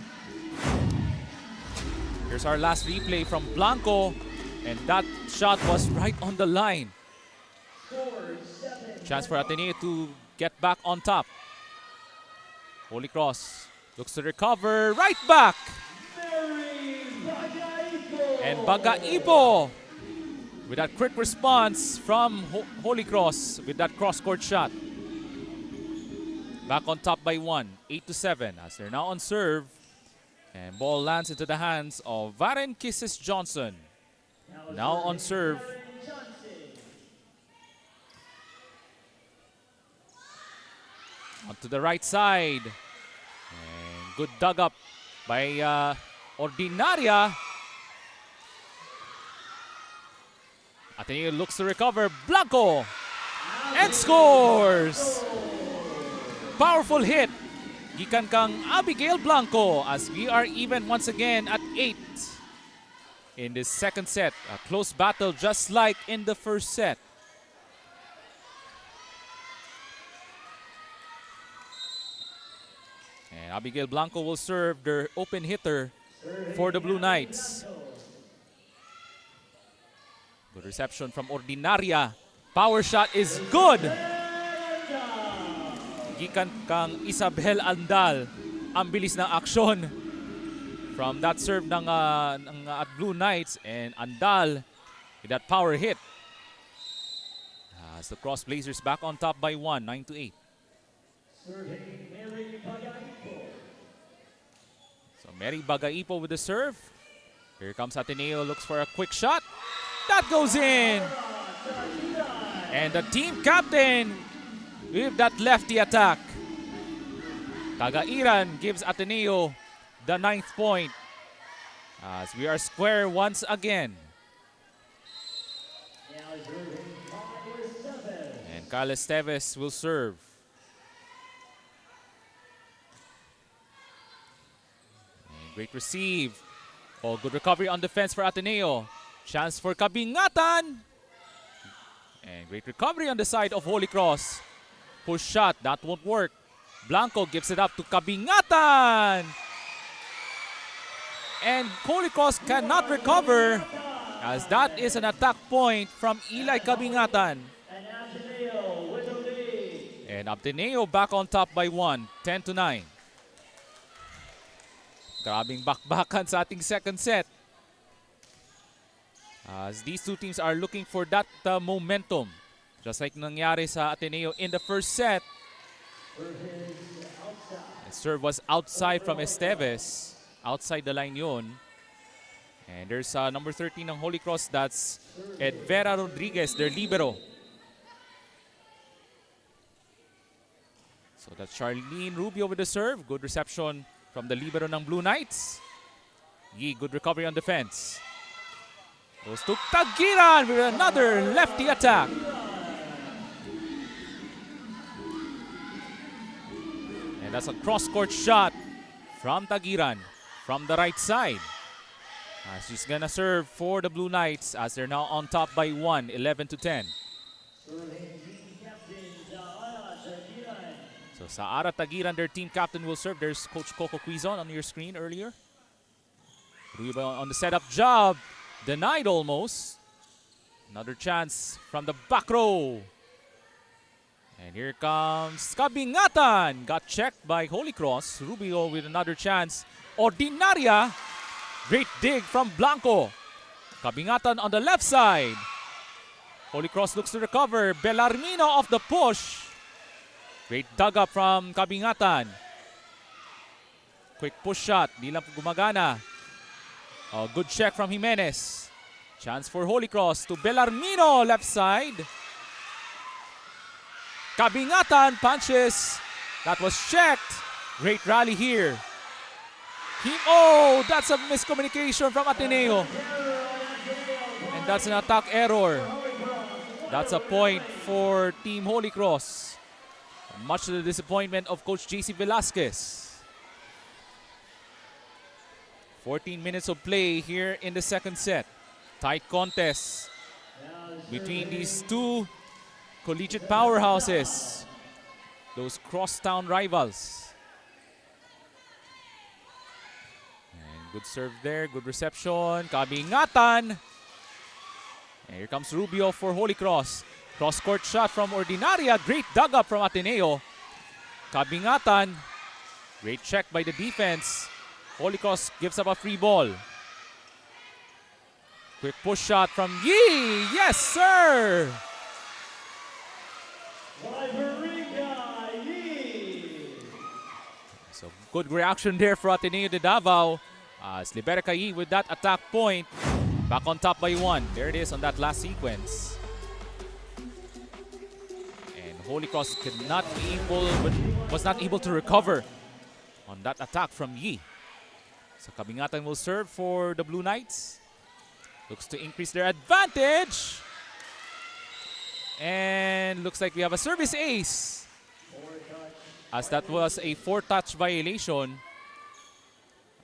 Here's our last replay from Blanco, and that shot was right on the line. Chance for Ateneo to get back on top. Holy Cross looks to recover, right back. And Bagaipo with that quick response from Holy Cross with that cross-court shot. Back on top by 1, 8-7 as they're now on serve. And ball lands into the hands of Varen Kisses Johnson. Now on serve. Onto the right side. And good dug up by Ordinaria. Ateneo looks to recover. Blanco. And scores! Powerful hit. Gikan kang Abigail Blanco as we are even once again at 8. in this second set. A close battle just like in the first set. And Abigail Blanco will serve, their open hitter for the Blue Knights. Good reception from Ordinaria. Power shot is good. Gikan kang Isabel Andal. Ang bilis ng aksyon from that serve ng at Blue Knights, and Andal with that power hit. As the Cross Blazers back on top by 1, 9-8. So Mary Bagaipo with the serve. Here comes Ateneo, looks for a quick shot. That goes in. And the team captain with that lefty attack. Tagairan gives Ateneo the 9th point. As we are square once again. And Kyle Esteves will serve. And great receive. Oh, good recovery on defense for Ateneo. Chance for Kabingatan. And great recovery on the side of Holy Cross. Push shot, that won't work. Blanco gives it up to Kabingatan. And Holy Cross cannot recover, as that is an attack point from Eli Kabingatan. And Ateneo back on top by 1, 10-9. Grabing bakbakan sa ating second set. As these two teams are looking for that momentum. Just like nangyari sa Ateneo in the first set. The serve was outside from Esteves. Outside the line yun. And there's number 13 ng Holy Cross. That's Edvera Rodriguez, their libero. So that's Charlene Rubio with the serve. Good reception from the libero ng Blue Knights. Yee, good recovery on defense. Goes to Tagiran with another lefty attack. And that's a cross-court shot from Tagiran from the right side. As she's gonna serve for the Blue Knights as they're now on top by 1, 11-10. So Saara Tagiran, their team captain, will serve. There's Coach Coco Quizon on your screen earlier. Ruiba on the setup job. Denied almost. Another chance from the back row. And here comes Kabingatan. Got checked by Holy Cross. Rubio with another chance. Ordinaria. Great dig from Blanco. Kabingatan on the left side. Holy Cross looks to recover. Bellarmino off the push. Great dug up from Kabingatan. Quick push shot. Di lang gumagana. Oh, good check from Jimenez. Chance for Holy Cross to Bellarmino, left side. Kabingatan punches. That was checked. Great rally here. Oh, that's a miscommunication from Ateneo. And that's an attack error. That's a point for Team Holy Cross. Much to the disappointment of Coach JC Velasquez. 14 minutes of play here in the second set. Tight contest between these two collegiate powerhouses. Those crosstown rivals. And good serve there, good reception. Kabingatan. And here comes Rubio for Holy Cross. Cross-court shot from Ordinaria. Great dug up from Ateneo. Kabingatan. Great check by the defense. Holy Cross gives up a free ball. Quick push shot from Yee. Yes, sir. So good reaction there for Ateneo de Davao. As Liberica Yee with that attack point. Back on top by 1. There it is on that last sequence. And Holy Cross was not able to recover on that attack from Yee. So Kabingatan will serve for the Blue Knights. Looks to increase their advantage. And looks like we have a service ace. As that was a 4-touch violation.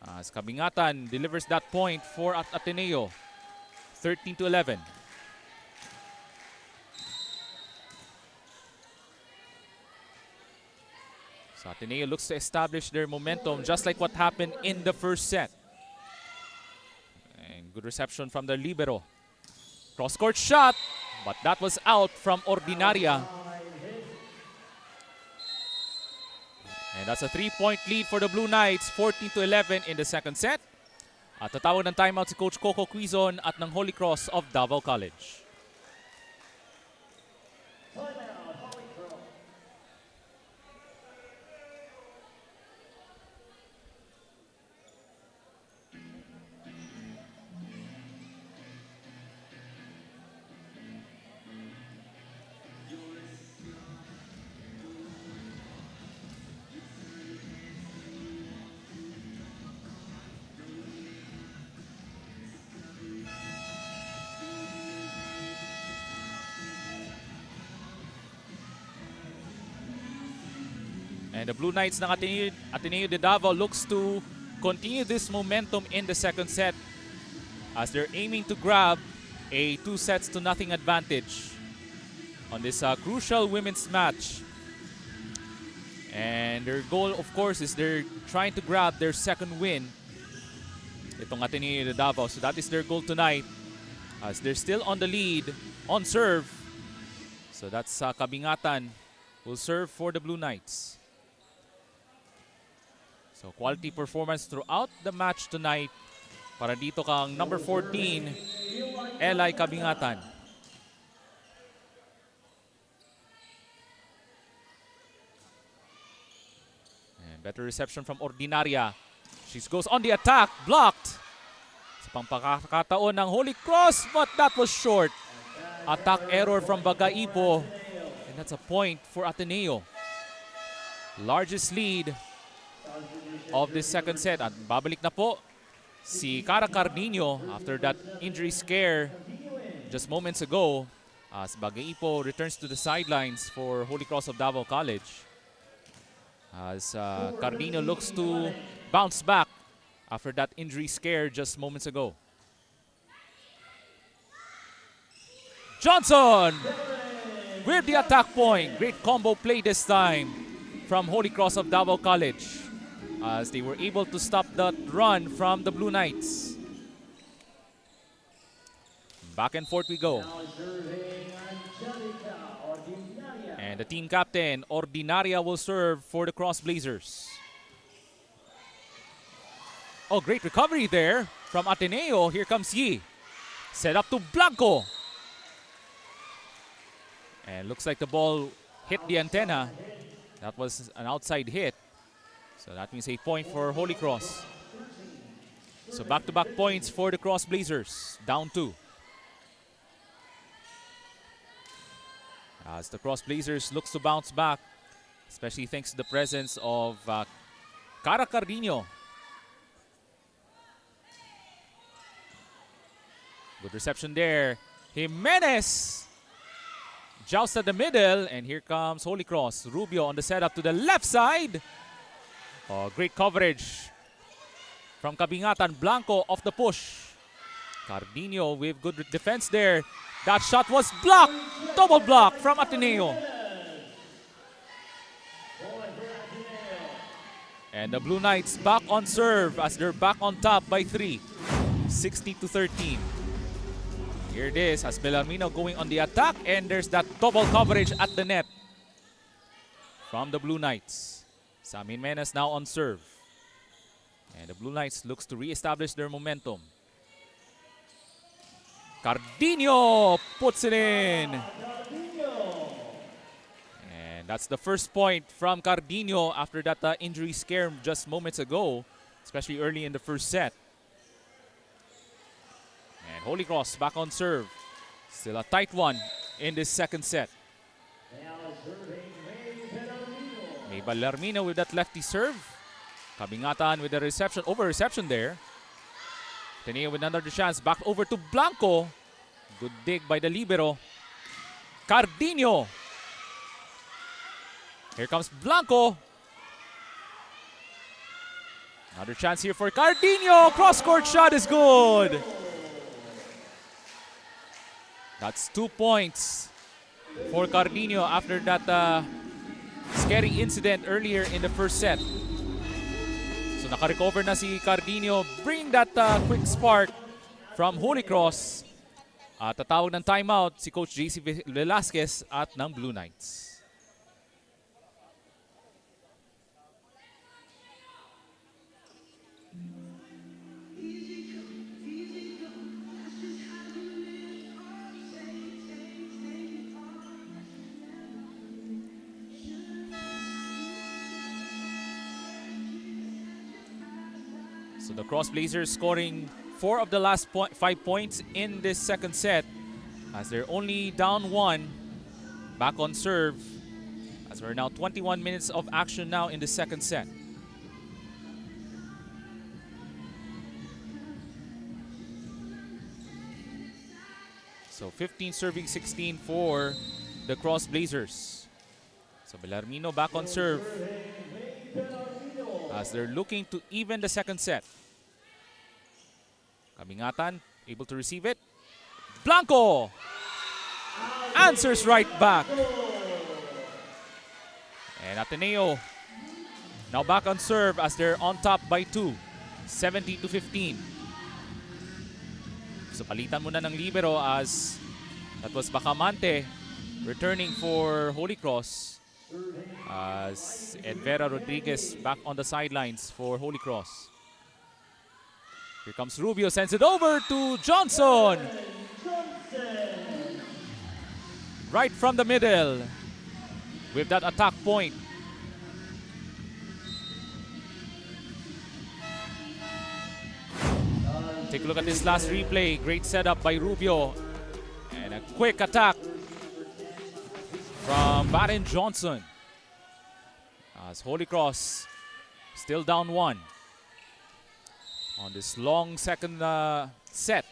As Kabingatan delivers that point for Ateneo. 13-11. So Ateneo looks to establish their momentum just like what happened in the first set. And good reception from the libero. Cross-court shot, but that was out from Ordinaria. And that's a 3-point lead for the Blue Knights, 14-11 in the second set. At tatawag ng timeout si Coach Coco Quizon at ng Holy Cross of Davao College. And the Blue Knights ng Ateneo de Davao looks to continue this momentum in the second set as they're aiming to grab a 2-0 advantage on this crucial women's match. And their goal, of course, is they're trying to grab their second win. Itong Ateneo de Davao. So that is their goal tonight as they're still on the lead on serve. So that's Kabingatan will serve for the Blue Knights. So quality performance throughout the match tonight para dito kang number 14, Eli Kabingatan. And better reception from Ordinaria. She goes on the attack, blocked. Sa pangpakakataon ng Holy Cross, but that was short. Attack error from Bagaipo. And that's a point for Ateneo. Largest lead of this second set. At babalik na po si Cara Cardinio after that injury scare just moments ago as Bagaipo returns to the sidelines for Holy Cross of Davao College. As Cardinio looks to bounce back after that injury scare just moments ago. Johnson with the attack point. Great combo play this time from Holy Cross of Davao College as they were able to stop that run from the Blue Knights. Back and forth we go. And the team captain, Ordinaria, will serve for the Cross Blazers. Oh, great recovery there from Ateneo. Here comes Yi. Set up to Blanco. And looks like the ball hit the antenna. That was an outside hit. So that means a point for Holy Cross. So back-to-back points for the Cross Blazers. Down 2. As the Cross Blazers looks to bounce back, especially thanks to the presence of Cara Cardinio. Good reception there. Jimenez jousted the middle, and here comes Holy Cross. Rubio on the setup to the left side. Oh, great coverage from Kabingatan. Blanco off the push. Cardinio with good defense there. That shot was blocked. Double block from Ateneo. And the Blue Knights back on serve as they're back on top by 3. 60-13. Here it is as Bellarmino going on the attack, and there's that double coverage at the net from the Blue Knights. Sam Jimenez now on serve. And the Blue Knights looks to re-establish their momentum. Cardinio puts it in. And that's the first point from Cardinio after that injury scare just moments ago, especially early in the first set. And Holy Cross back on serve. Still a tight one in this second set. May Bellarmino with that lefty serve. Kabingatan with the reception, over-reception there. Ateneo with another chance, back over to Blanco. Good dig by the libero. Cardinio. Here comes Blanco. Another chance here for Cardino. Cross-court shot is good. That's 2 points for Cardino after that scary incident earlier in the first set. So naka-recover na si Cardino, bringing that quick spark from Holy Cross. Tatawag ng timeout si Coach JC Velasquez at ng Blue Knights. So the Cross Blazers scoring 4 of the last 5 points in this second set as they're only down 1 back on serve as we're now 21 minutes of action now in the second set. So 15 serving 16 for the Cross Blazers. So Bellarmino back on serve as they're looking to even the second set. Kabingatan able to receive it. Blanco answers right back. And Ateneo now back on serve as they're on top by 2. 17-15. So palitan muna ng libero as that was Bacamante returning for Holy Cross. As Edvera Rodriguez back on the sidelines for Holy Cross. Here comes Rubio, sends it over to Johnson. Right from the middle with that attack point. Take a look at this last replay. Great setup by Rubio. And a quick attack from Baron Johnson. As Holy Cross still down 1 on this long second set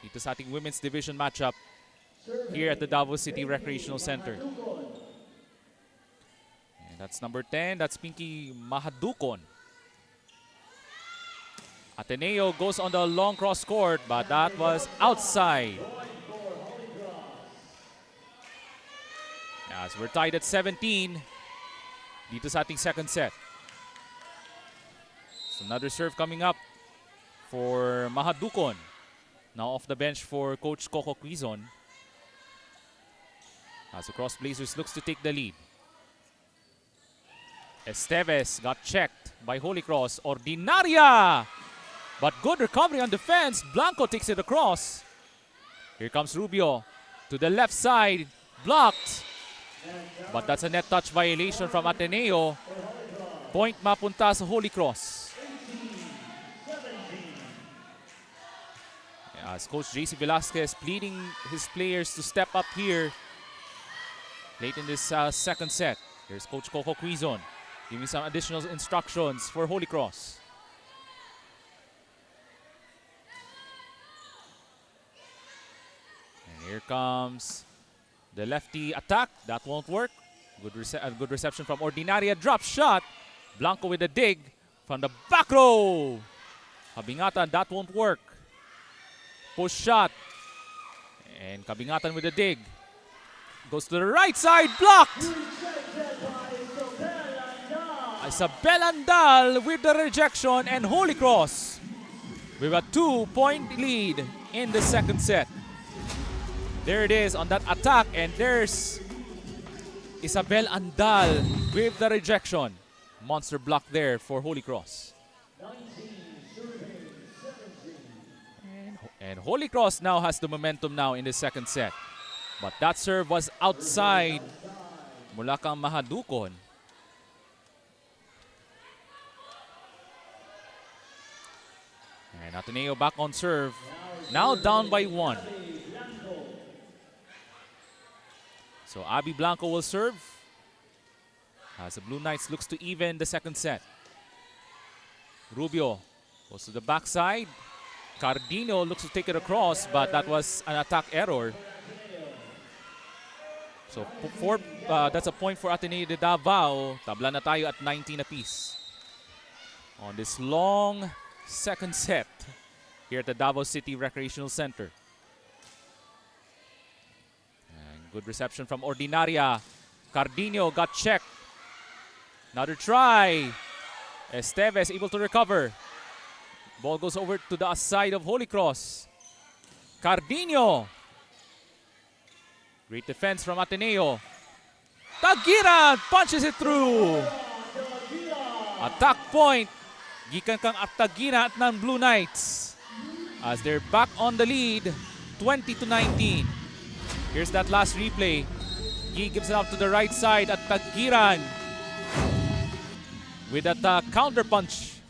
dito sa ating women's division matchup here at the Davao City Recreational Center. And that's number 10, that's Pinky Mahadukon. Ateneo goes on the long cross court, but that was outside. As we're tied at 17 dito sa ating second set. So another serve coming up for Mahadukon. Now off the bench for Coach Coco Quizon. As the Cross Blazers looks to take the lead. Esteves got checked by Holy Cross. Ordinaria! But good recovery on defense. Blanco takes it across. Here comes Rubio to the left side. Blocked. But that's a net touch violation from Ateneo. Point mapunta sa Holy Cross. As Coach JC Velasquez pleading his players to step up here late in this second set. Here's Coach Coco Quizon giving some additional instructions for Holy Cross. And here comes the lefty attack. That won't work. Good reception from Ordinaria. Drop shot. Blanco with a dig from the back row. Kabingatan, that won't work. Push shot. And Kabingatan with a dig. Goes to the right side. Blocked. Isabel Andal with the rejection. And Holy Cross with a 2-point lead in the second set. There it is on that attack. And there's Isabel Andal with the rejection. Monster block there for Holy Cross. And Holy Cross now has the momentum now in the second set. But that serve was outside mula kang Mahadukon. And Ateneo back on serve. Now down by 1. So Abby Blanco will serve as the Blue Knights looks to even the second set. Rubio goes to the backside. Cardino looks to take it across, but that was an attack error. So that's a point for Ateneo de Davao. Tabla na tayo at 19 apiece. on this long second set here at the Davao City Recreational Center. And good reception from Ordinaria. Cardino got checked. Another try. Esteves able to recover. Ball goes over to the side of Holy Cross. Cardino. Great defense from Ateneo. Tagiran punches it through. Attack point. Gikan kang Tagiran at ng Blue Knights. As they're back on the lead, 20-19. Here's that last replay. Gi gives it out to the right side at Tagiran. With that counter punch.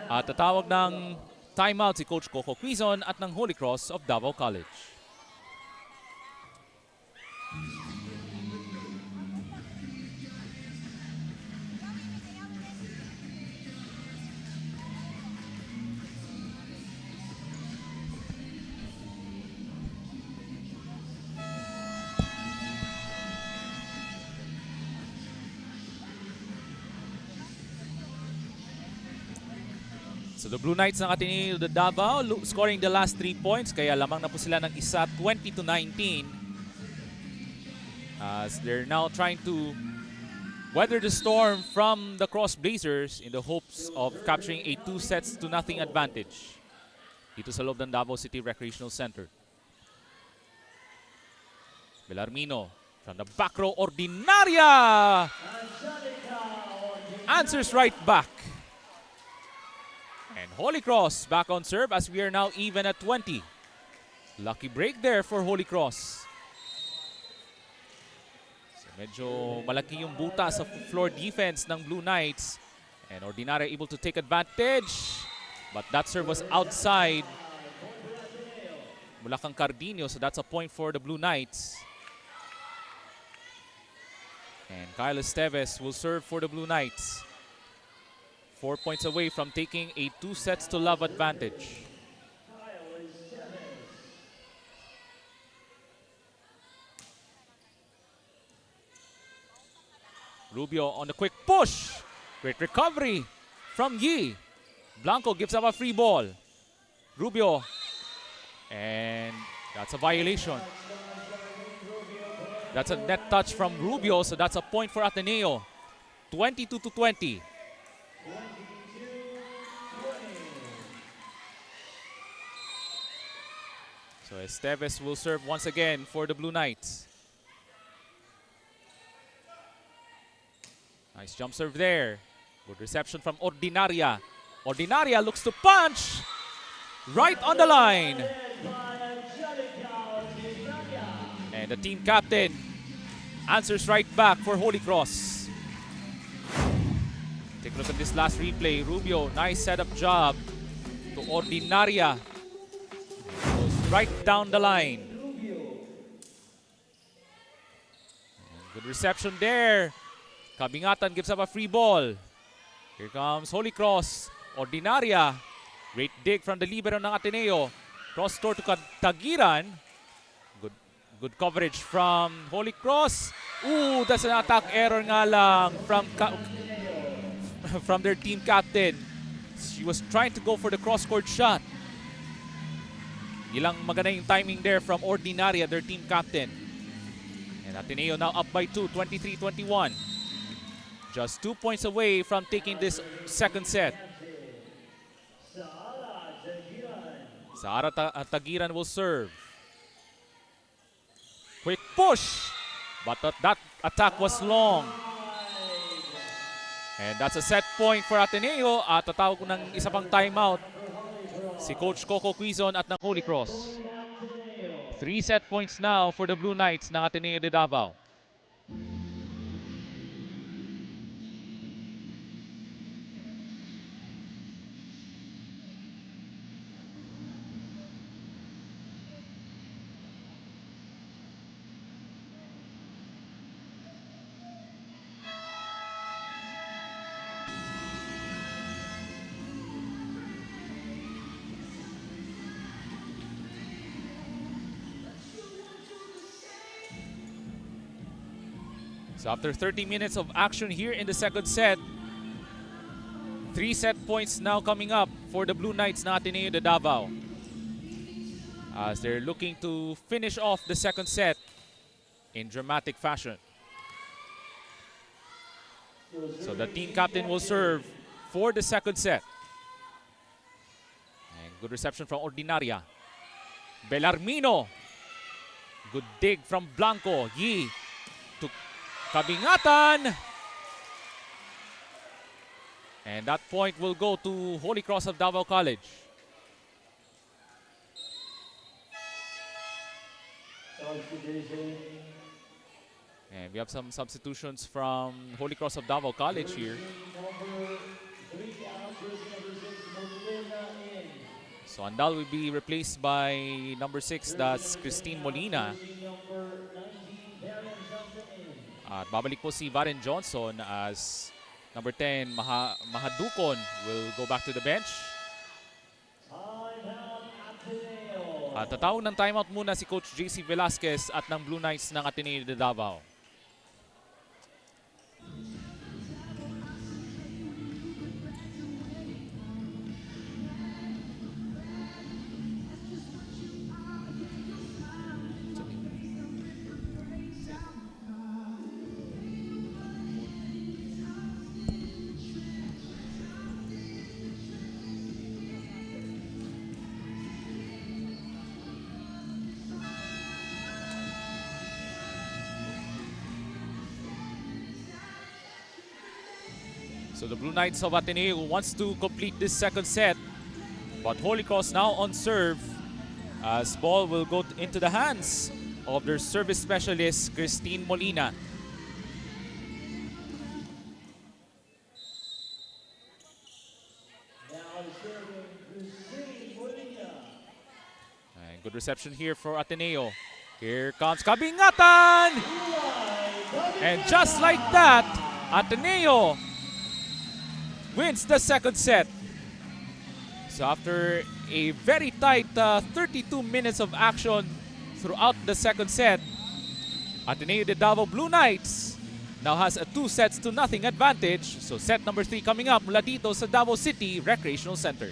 At tatawag ng timeout si Coach Coco Quizon at ng Holy Cross of Davao College. So the Blue Knights ng Ateneo de Davao scoring the last 3 points, kaya lamang na po sila ng isa, 20-19. As they're now trying to weather the storm from the Cross Blazers in the hopes of capturing a 2-0 advantage dito sa loob ng Davao City Recreational Center. Belarmino from the back row, Ordinaria! Answers right back. And Holy Cross back on serve as we are now even at 20. Lucky break there for Holy Cross. So medyo malaki yung buta sa floor defense ng Blue Knights. And Ordinaria able to take advantage. But that serve was outside. Mula kang Cardino, so that's a point for the Blue Knights. And Kyle Esteves will serve for the Blue Knights. 4 points away from taking a 2-0 advantage. Rubio on the quick push. Great recovery from Yi. Blanco gives up a free ball. Rubio. And that's a violation. That's a net touch from Rubio, so that's a point for Ateneo. 22-20. So Esteves will serve once again for the Blue Knights. Nice jump serve there. Good reception from Ordinaria. Ordinaria looks to punch. Right on the line. And the team captain answers right back for Holy Cross. Take a look at this last replay. Rubio, nice setup job to Ordinaria. Goes right down the line. And good reception there. Kabingatan gives up a free ball. Here comes Holy Cross. Ordinaria. Great dig from the libero ng Ateneo. Cross store to Tagiran. Good coverage from Holy Cross. Ooh, that's an attack error nga lang from their team captain. She was trying to go for the cross-court shot. Ilang maganda yung timing there from Ordinaria, their team captain. And Ateneo now up by 2, 23-21. Just 2 points away from taking this second set. Sara Tagiran will serve. Quick push, but that attack was long. And that's a set point for Ateneo at tatawag ng isa pang timeout si Coach Coco Quizon at ng Holy Cross. 3 set points now for the Blue Knights ng Ateneo de Davao. So after 30 minutes of action here in the second set, 3 set points now coming up for the Blue Knights na Ateneo de Davao, as they're looking to finish off the second set in dramatic fashion. So the team captain will serve for the second set. And good reception from Ordinaria. Belarmino. Good dig from Blanco. Yi to Kabingatan. And that point will go to Holy Cross of Davao College. And we have some substitutions from Holy Cross of Davao College here. So Andal will be replaced by number 6, that's Christine Molina. At babalik po si Varen Johnson as number 10, Mahadukon will go back to the bench. At tatawag ng timeout muna si Coach JC Velasquez at ng Blue Knights ng Ateneo de Davao. So the Blue Knights of Ateneo wants to complete this second set, but Holy Cross now on serve as ball will go into the hands of their service specialist, Christine Molina. And good reception here for Ateneo. Here comes Kabingatan! And just like that, Ateneo wins the second set. So after a very tight 32 minutes of action throughout the second set, Ateneo de Davao Blue Knights now has a 2-0 advantage. So set number 3 coming up mula dito sa Davao City Recreational Center.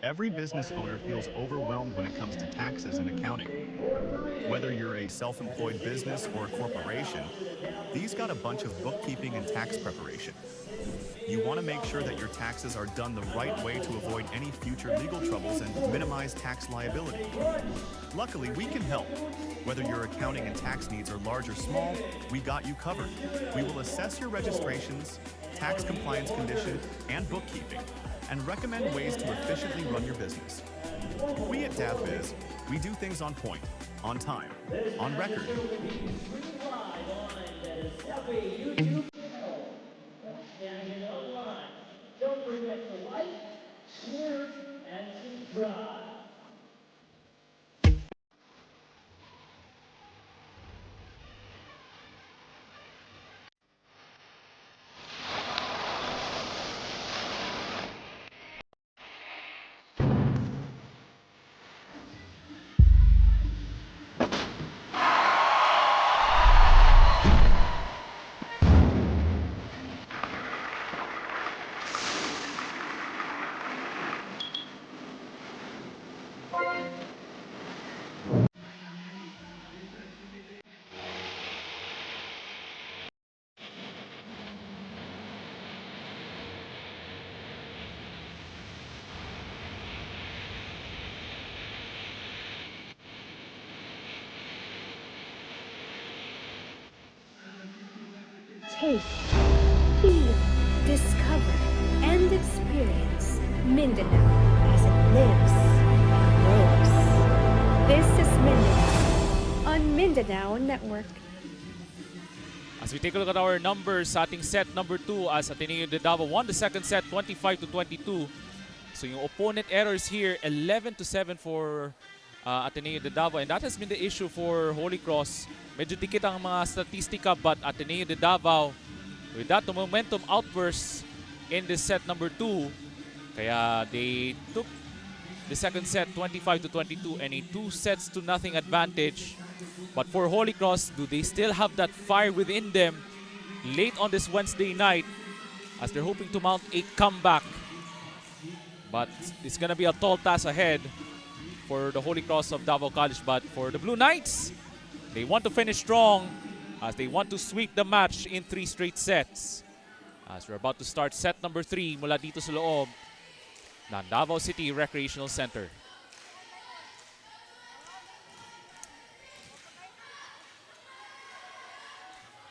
Every business owner feels overwhelmed when it comes to taxes and accounting. Whether you're a self-employed business or a corporation, these got a bunch of bookkeeping and tax preparation. You want to make sure that your taxes are done the right way to avoid any future legal troubles and minimize tax liability. Luckily, we can help. Whether your accounting and tax needs are large or small, we got you covered. We will assess your registrations, tax compliance condition, and bookkeeping, and recommend ways to efficiently run your business. We at DavBiz, we do things on point, on time, on record. Don't forget to like, share, and subscribe. Taste, feel, discover, and experience Mindanao as it lives and grows. This is Mindanao on Mindanao Network. As we take a look at our numbers sa ating set number 2 as Ateneo de Davao won the second set 25-22. So yung opponent errors here 11-7 for Ateneo de Davao, and that has been the issue for Holy Cross. Medyo dikit ang mga statistika, but Ateneo de Davao with that momentum outburst in this set number 2, kaya they took the second set 25-22 and a 2-0 advantage. But for Holy Cross, do they still have that fire within them late on this Wednesday night as they're hoping to mount a comeback? But it's gonna be a tall task ahead for the Holy Cross of Davao College. But for the Blue Knights, they want to finish strong as they want to sweep the match in 3 straight sets. As we're about to start set number 3 mula dito sa loob ng Davao City Recreational Center.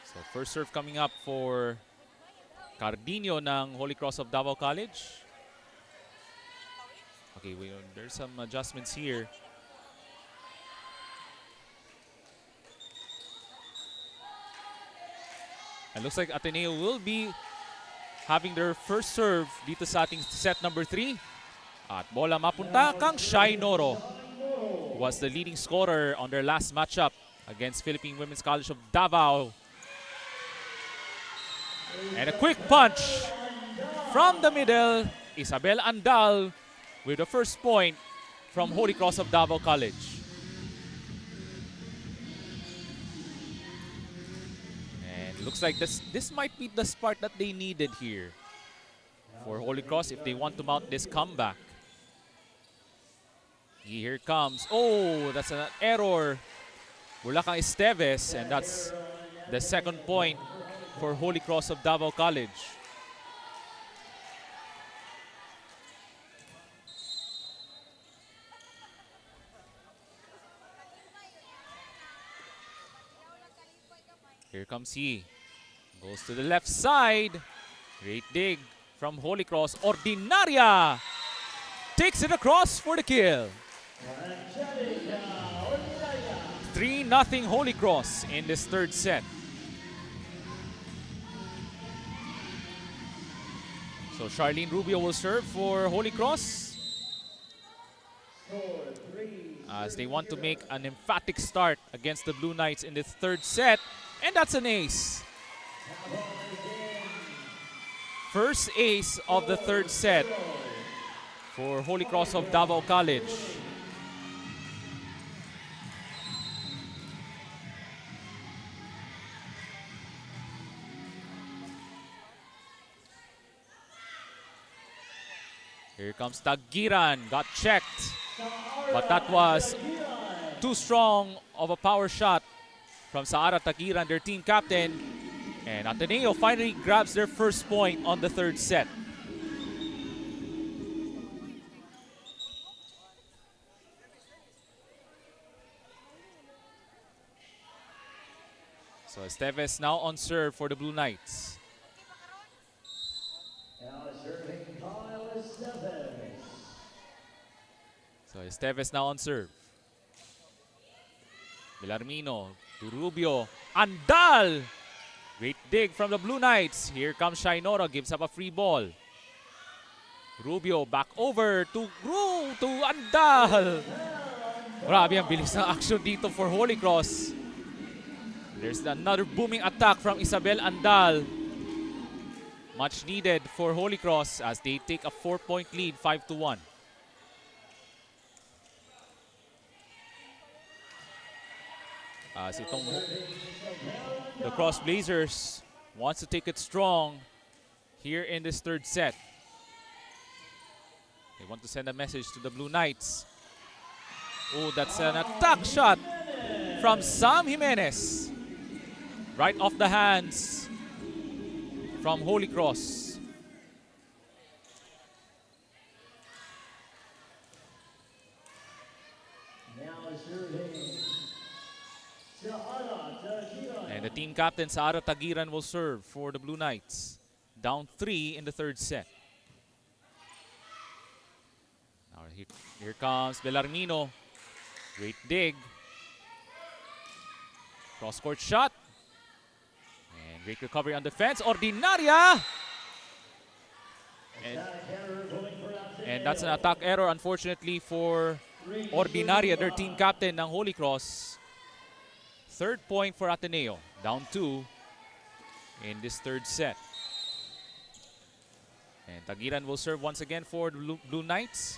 So first serve coming up for Cardino ng Holy Cross of Davao College. Okay, there's some adjustments here. It looks like Ateneo will be having their first serve dito sa ating set number 3. At bola mapunta kang Shai Noro, who was the leading scorer on their last matchup against Philippine Women's College of Davao. And a quick punch from the middle. Isabel Andal with the first point from Holy Cross of Davao College. And it looks like this might be the spark that they needed here for Holy Cross if they want to mount this comeback. Here comes. Oh, that's an error. Mula kang Esteves, and that's the second point for Holy Cross of Davao College. Here comes he. Goes to the left side. Great dig from Holy Cross. Ordinaria takes it across for the kill. 3-0 Holy Cross in this third set. So Charlene Rubio will serve for Holy Cross as they want to make an emphatic start against the Blue Knights in this third set. And that's an ace. First ace of the third set for Holy Cross of Davao College. Here comes Tagiran, got checked, but that was too strong of a power shot from Saara Tagiran, their team captain. And Ateneo finally grabs their first point on the third set. So Esteves now on serve for the Blue Knights. So Esteves now on serve. Villarmino to Rubio. Andal! Great dig from the Blue Knights. Here comes Shainora, gives up a free ball. Rubio back over to Andal. Grabe ang bilis ng action dito for Holy Cross. There's another booming attack from Isabel Andal. Much needed for Holy Cross as they take a 4-point lead, 5-1. The Cross Blazers wants to take it strong here in this third set. They want to send a message to the Blue Knights. Oh, that's an attack shot from Sam Jimenez. Right off the hands from Holy Cross. And the team captain, Saara Tagiran, will serve for the Blue Knights. Down 3 in the third set. Now here comes Bellarmino. Great dig. Cross-court shot. Great recovery on defense. Ordinaria! And that's an attack error, unfortunately, for Ordinaria, their team captain ng Holy Cross. Third point for Ateneo. Down 2 in this third set. And Tagiran will serve once again for the Blue Knights.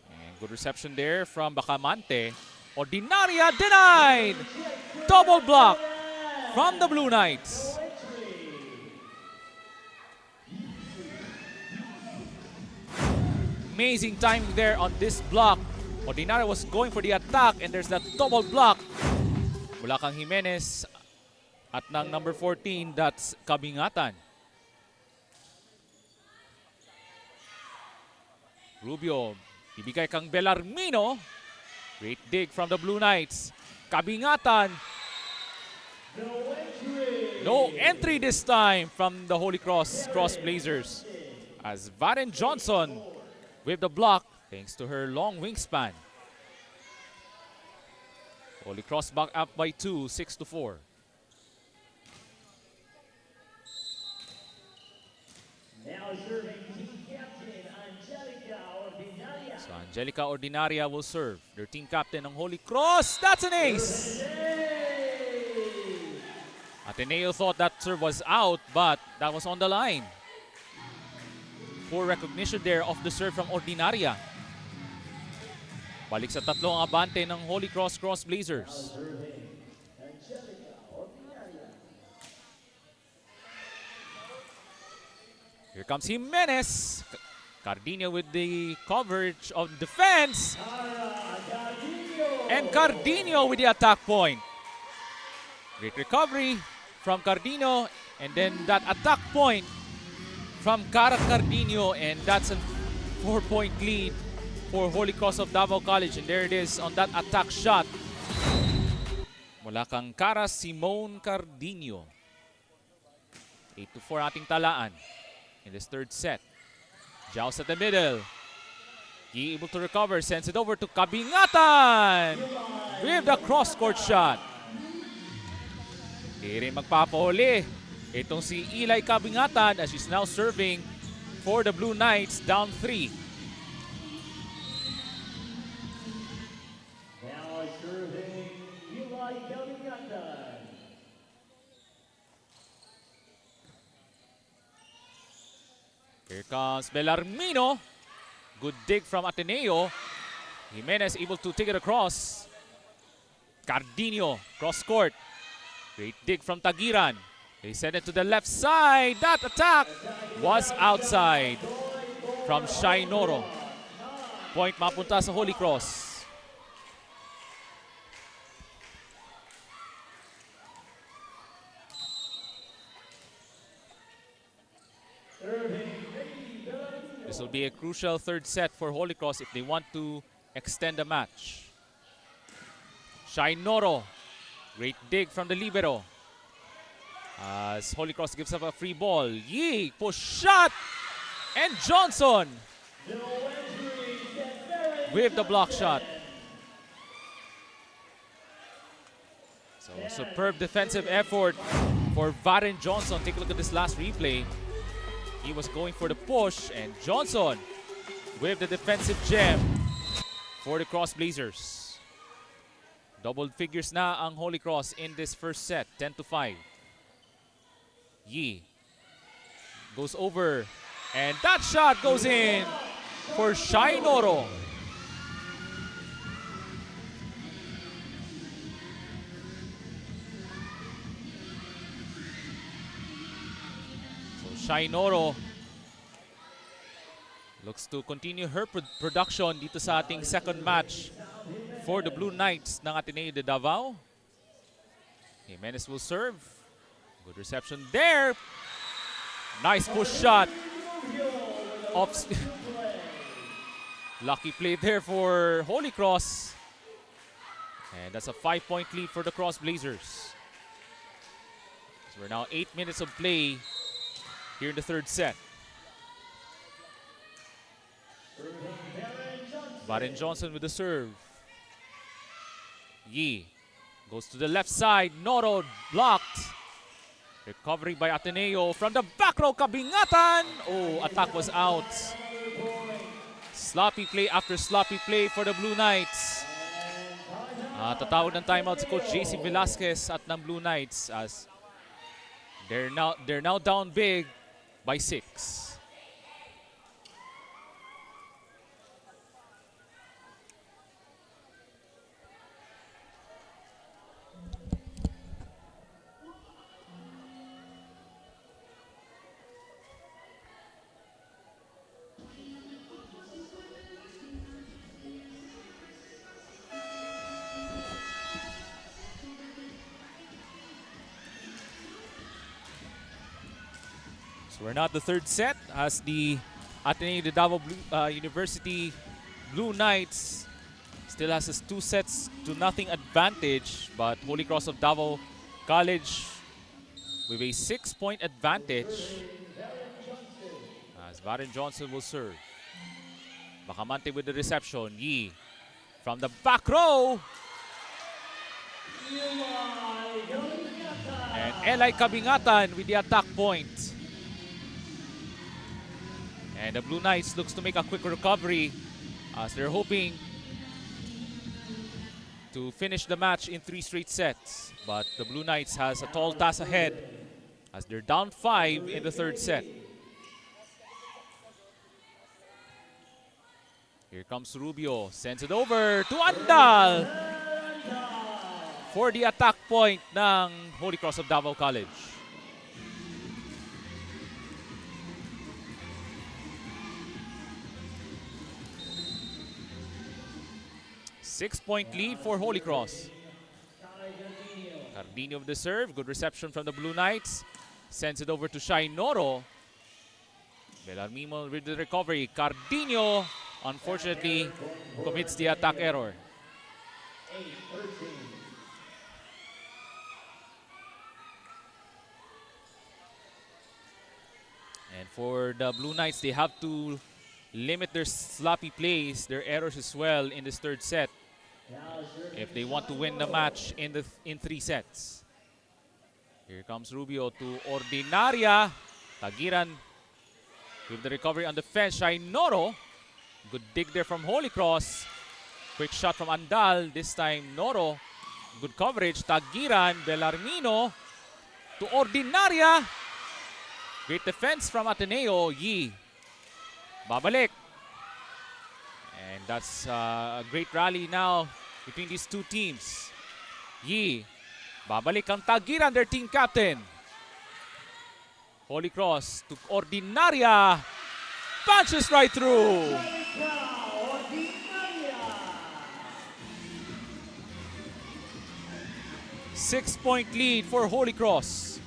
And good reception there from Bacamante. Ordinaria denied! Double block from the Blue Knights. Amazing timing there on this block. Ordinaria was going for the attack and there's that double block. Mula kang Jimenez at ng number 14, that's Kabingatan. Rubio, ibigay kang Belarmino. Great dig from the Blue Knights. Kabingatan. No entry this time from the Holy Cross Blazers. As Varen Johnson with the block thanks to her long wingspan. Holy Cross back up by 2, 6-4. Now serving team captain Angelica Ordinaria. So Angelica Ordinaria will serve. Their team captain ng Holy Cross. That's an ace! Ateneo thought that serve was out, but that was on the line. Poor recognition there of the serve from Ordinaria. Balik sa tatlong abante ng Holy Cross Blazers. Here comes Jimenez. Cardino with the coverage of defense. And Cardino with the attack point. Great recovery from Cardino. And then that attack point from Cara Cardino. And that's a 4-point lead for Holy Cross of Davao College. And there it is on that attack shot. Mula kang Cara Simone Cardino. 8-4 ating talaan in this third set. Joust at the middle. He able to recover, sends it over to Kabingatan with the cross-court shot. Di rin magpapahuli itong si Eli Kabingatan as she's now serving for the Blue Knights, down 3. Now serving Eli Kabingatan. Here comes Belarmino. Good dig from Ateneo. Jimenez able to take it across. Cardino, cross court. Great dig from Tagiran. They send it to the left side. That attack was outside from Shainoro. Point mapunta sa Holy Cross. This will be a crucial third set for Holy Cross if they want to extend the match. Shainoro, great dig from the libero. As Holy Cross gives up a free ball. Yee, push shot! And Johnson with the block shot. So a superb defensive effort for Varen Johnson. Take a look at this last replay. He was going for the push, and Johnson with the defensive gem for the Cross Blazers. Double figures na ang Holy Cross in this first set, 10-5. Yi goes over, and that shot goes in for Shainoro. Shainoro looks to continue her production dito sa ating second match for the Blue Knights ng Ateneo de Davao. Jimenez will serve. Good reception there. Nice push shot. Lucky play there for Holy Cross. And that's a 5-point lead for the Cross Blazers. So we're now 8 minutes of play here in the third set. Varen Johnson with the serve. Yi Goes to the left side. Noro blocked. Recovery by Ateneo from the back row. Kabingatan. Oh, attack was out. Sloppy play after sloppy play for the Blue Knights. Tatawag ng timeout si Coach JC Velasquez at ng Blue Knights as they're now down big by 6. We're not the third set as the Ateneo de Davao University Blue Knights still has a 2-0 advantage, but Holy Cross of Davao College with a 6-point advantage as Varen Johnson will serve. Bacamante with the reception. Yi from the back row. And Eli Kabingatan with the attack point. And the Blue Knights looks to make a quick recovery as they're hoping to finish the match in 3 straight sets. But the Blue Knights has a tall task ahead as they're down 5 in the 3rd set. Here comes Rubio, sends it over to Andal for the attack point ng Holy Cross of Davao College. 6-point lead for Holy Cross. Cardino of the serve. Good reception from the Blue Knights. Sends it over to Shai Noro. Belarmino with the recovery. Cardino, unfortunately, commits the attack error. And for the Blue Knights, they have to limit their sloppy plays, their errors as well in this 3rd set if they want to win the match in 3 sets. Here comes Rubio to Ordinaria. Tagiran with the recovery on the fence. Shai Noro. Good dig there from Holy Cross. Quick shot from Andal. This time Noro. Good coverage. Tagiran. Belarmino to Ordinaria. Great defense from Ateneo. Yi. Babalik. And that's a great rally now between these two teams. Yi. Babalik ang Tagiran, their team captain. Holy Cross to Ordinaria. Punches right through. Six-point lead for Holy Cross.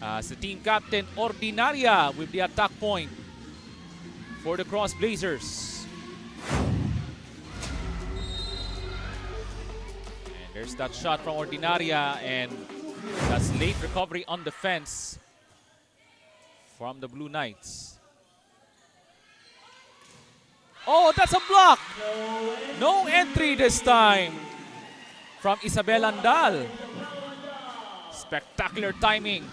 As the team captain Ordinaria with the attack point for the Cross Blazers. And there's that shot from Ordinaria, and that's late recovery on the fence from the Blue Knights. Oh, that's a block! No entry this time from Isabel Andal. Spectacular timing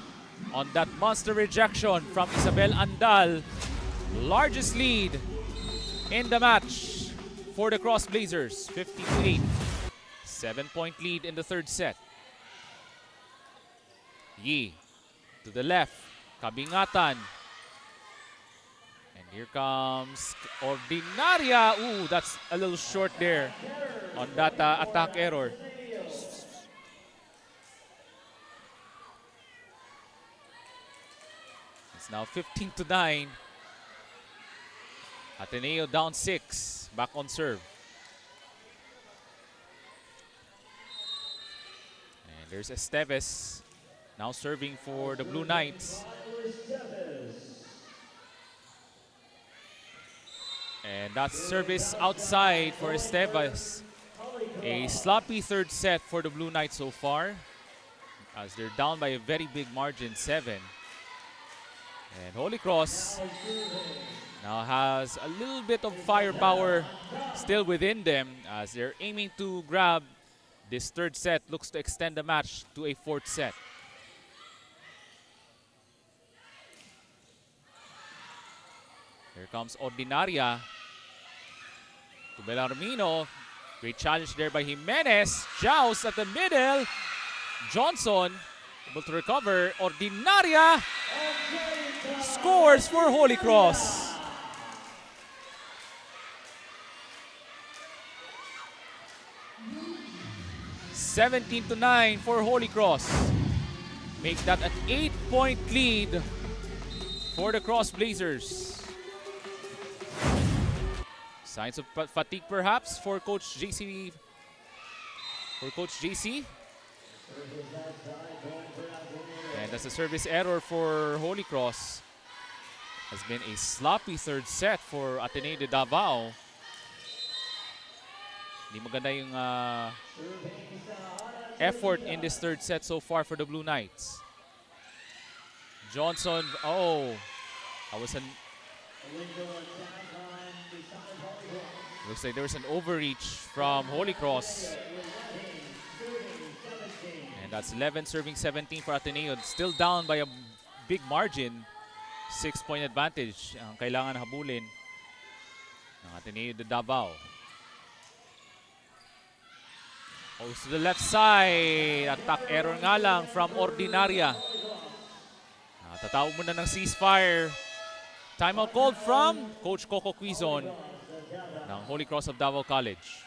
on that monster rejection from Isabel Andal. Largest lead in the match for the Cross Blazers, 15-8. 7-point lead in the 3rd set. Yi to the left, Kabingatan. And here comes Ordinaria. Ooh, that's a little short there on that attack error. It's now 15-9. Ateneo down 6, back on serve. And there's Esteves now serving for the Blue Knights. And that's service outside for Esteves. A sloppy 3rd set for the Blue Knights so far, as they're down by a very big margin, 7. And Holy Cross now has a little bit of firepower still within them as they're aiming to grab This third set looks to extend the match to a fourth set. Here comes Ordinaria to Bellarmino. Great challenge there by Jimenez. Joust at the middle. Johnson able to recover. Ordinaria scores for Holy Cross. (17-9) for Holy Cross. Make that an 8-point lead for the Cross Blazers. Signs of fatigue perhaps for Coach JC. And that's a service error for Holy Cross. Has been a sloppy third set for Ateneo de Davao. Hindi maganda yung effort in this third set so far for the Blue Knights. Johnson, that was an... Looks like there was an overreach from Holy Cross. And that's 11 serving 17 for Ateneo. Still down by a big margin. 6-point advantage ang kailangan habulin ng Ateneo de Davao. Goes to the left side. Attack error nga lang from Ordinaria. Tatawag muna ng ceasefire. Timeout called from Coach Coco Quizon ng Holy Cross of Davao College.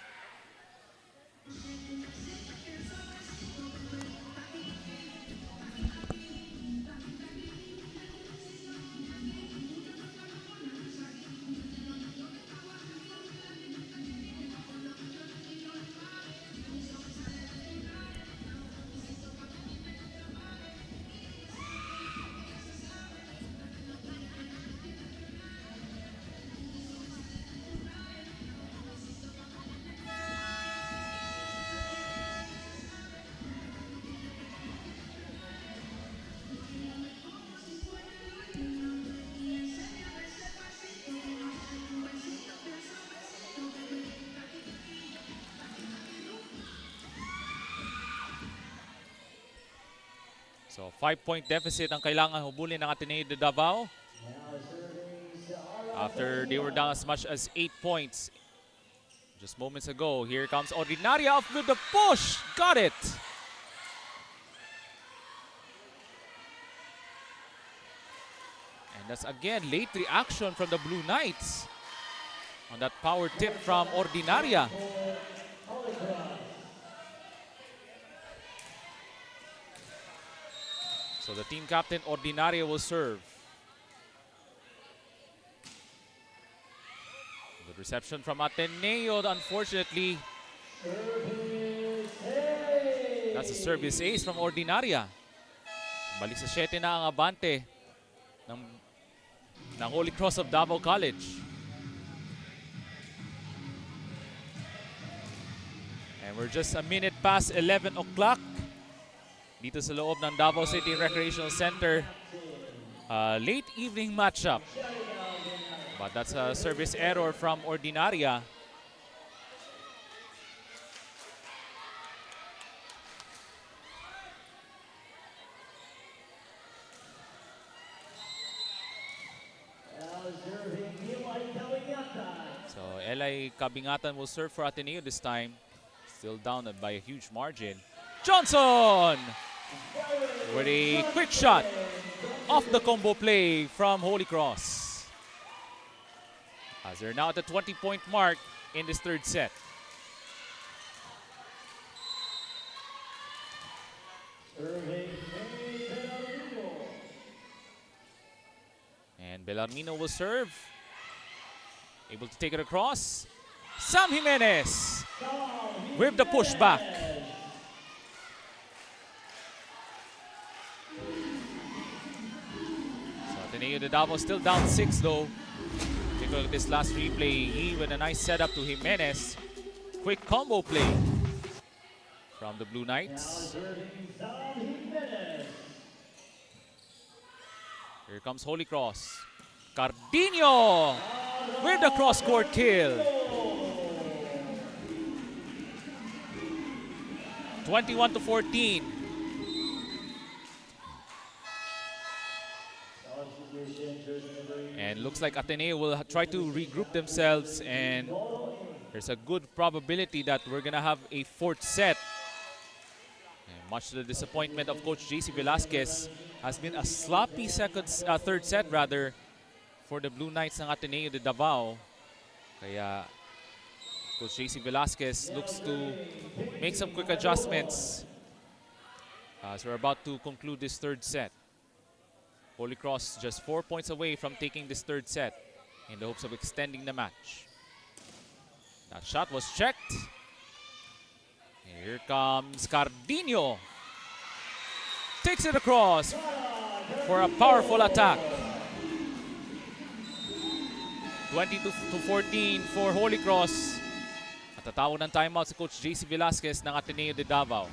So 5-point deficit ang kailangan hubulin ng Ateneo de Davao. After they were down as much as 8 points just moments ago. Here comes Ordinaria off with the push. Got it. And that's again late reaction from the Blue Knights on that power tip from Ordinaria. So the team captain Ordinaria will serve. Good reception from Ateneo, unfortunately. That's a service ace from Ordinaria. Balik sa 7 na ang abante ng Holy Cross of Davao College. And we're just a minute past 11 o'clock. Dito sa loob ng Davao City Recreational Center. Late evening matchup. But that's a service error from Ordinaria. So Eli Kabingatan will serve for Ateneo this time. Still down by a huge margin. Johnson! With a quick shot off the combo play from Holy Cross. As they're now at the 20-point mark in this third set. And Bellarmino will serve. Able to take it across. Sam Jimenez with the pushback. Ateneo de Davao still down 6 though. Take a look at this last replay. He with a nice setup to Jimenez. Quick combo play from the Blue Knights. Here comes Holy Cross. Cardino with the cross-court kill. 21-14. And looks like Ateneo will try to regroup themselves, and there's a good probability that we're gonna have a fourth set. And much to the disappointment of Coach JC Velasquez, has been a sloppy third set rather for the Blue Knights ng Ateneo de Davao. Kaya Coach JC Velasquez looks to make some quick adjustments as we're about to conclude this third set. Holy Cross just 4 points away from taking this third set in the hopes of extending the match. That shot was checked. Here comes Cardino. Takes it across for a powerful attack. 20-14 for Holy Cross. At tatawag ng timeout si Coach JC Velasquez ng Ateneo de Davao.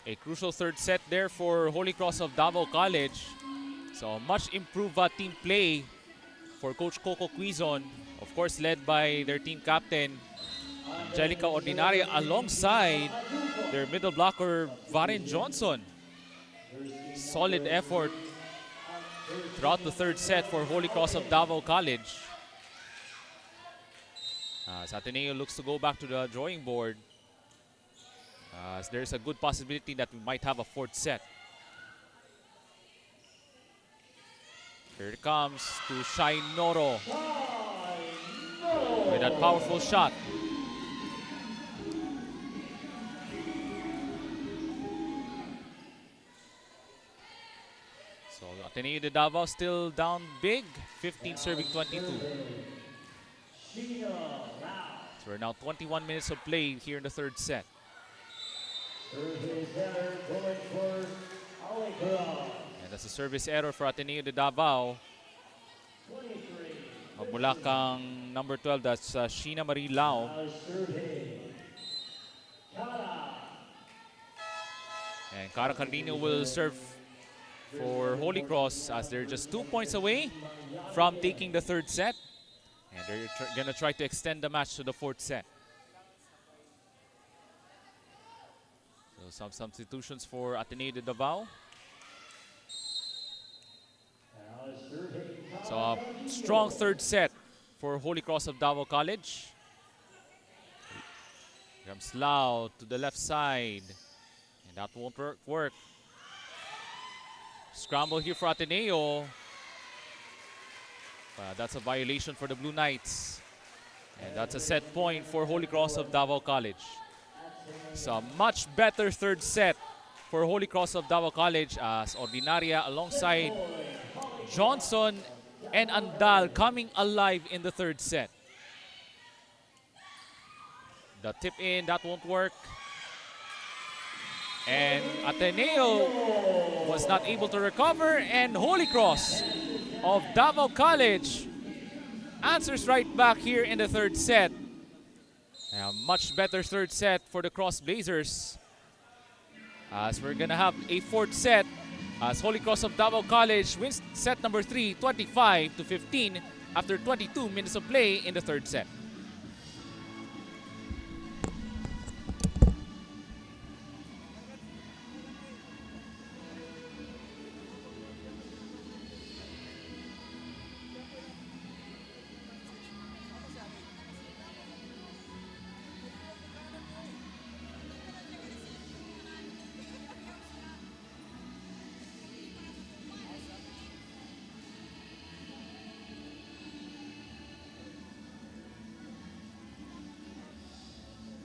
A crucial third set there for Holy Cross of Davao College. So much improved team play for Coach Coco Quizon. Of course, led by their team captain, Angelica Ordinaria, alongside their middle blocker, Varen Johnson. Solid effort throughout the third set for Holy Cross of Davao College. As Ateneo looks to go back to the drawing board. There's a good possibility that we might have a fourth set. Here it comes to Shai Noro with that powerful shot. So Ateneo de Davao still down big, 15 serving 22. So we're now 21 minutes of play here in the third set. And that's a service error for Ateneo de Davao. Mula kang number 12, that's Sheena Marie Lau. And Cara Cardino will serve for Holy Cross as they're just 2 points away from taking the third set. And they're gonna try to extend the match to the fourth set. Some substitutions for Ateneo de Davao. So a strong third set for Holy Cross of Davao College. Comes Lau to the left side. And that won't work. Scramble here for Ateneo. That's a violation for the Blue Knights. And that's a set point for Holy Cross of Davao College. So a much better third set for Holy Cross of Davao College as Ordinaria alongside Johnson and Andal coming alive in the third set. The tip in, that won't work. And Ateneo was not able to recover, and Holy Cross of Davao College answers right back here in the third set. A much better third set for the Cross Blazers, as we're gonna have a fourth set as Holy Cross of Davao College wins set number 3, 25-15 after 22 minutes of play in the third set.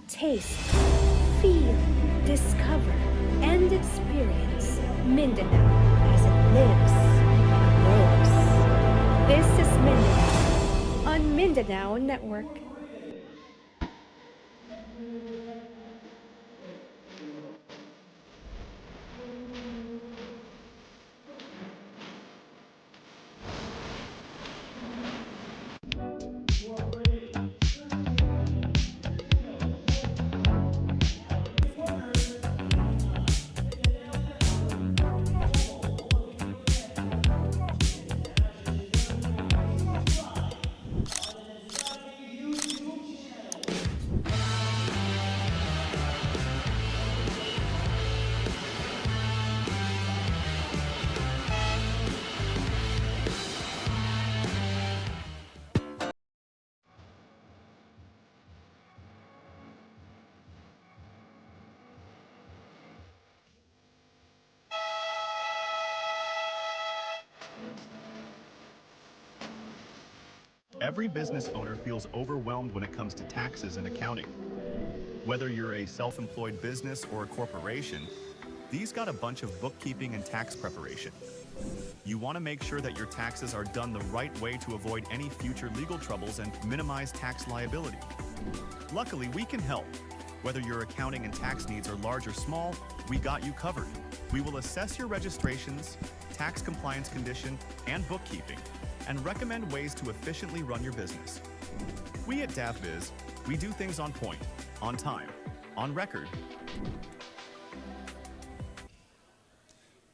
Taste, feel, discover, and experience Mindanao as lives and grows. This is Mindanao on Mindanao Network. Every business owner feels overwhelmed when it comes to taxes and accounting. Whether you're a self-employed business or a corporation, these got a bunch of bookkeeping and tax preparation. You want to make sure that your taxes are done the right way to avoid any future legal troubles and minimize tax liability. Luckily, we can help. Whether your accounting and tax needs are large or small, we got you covered. We will assess your registrations, tax compliance condition, and bookkeeping, and recommend ways to efficiently run your business. We at DAVBiz, we do things on point, on time, on record.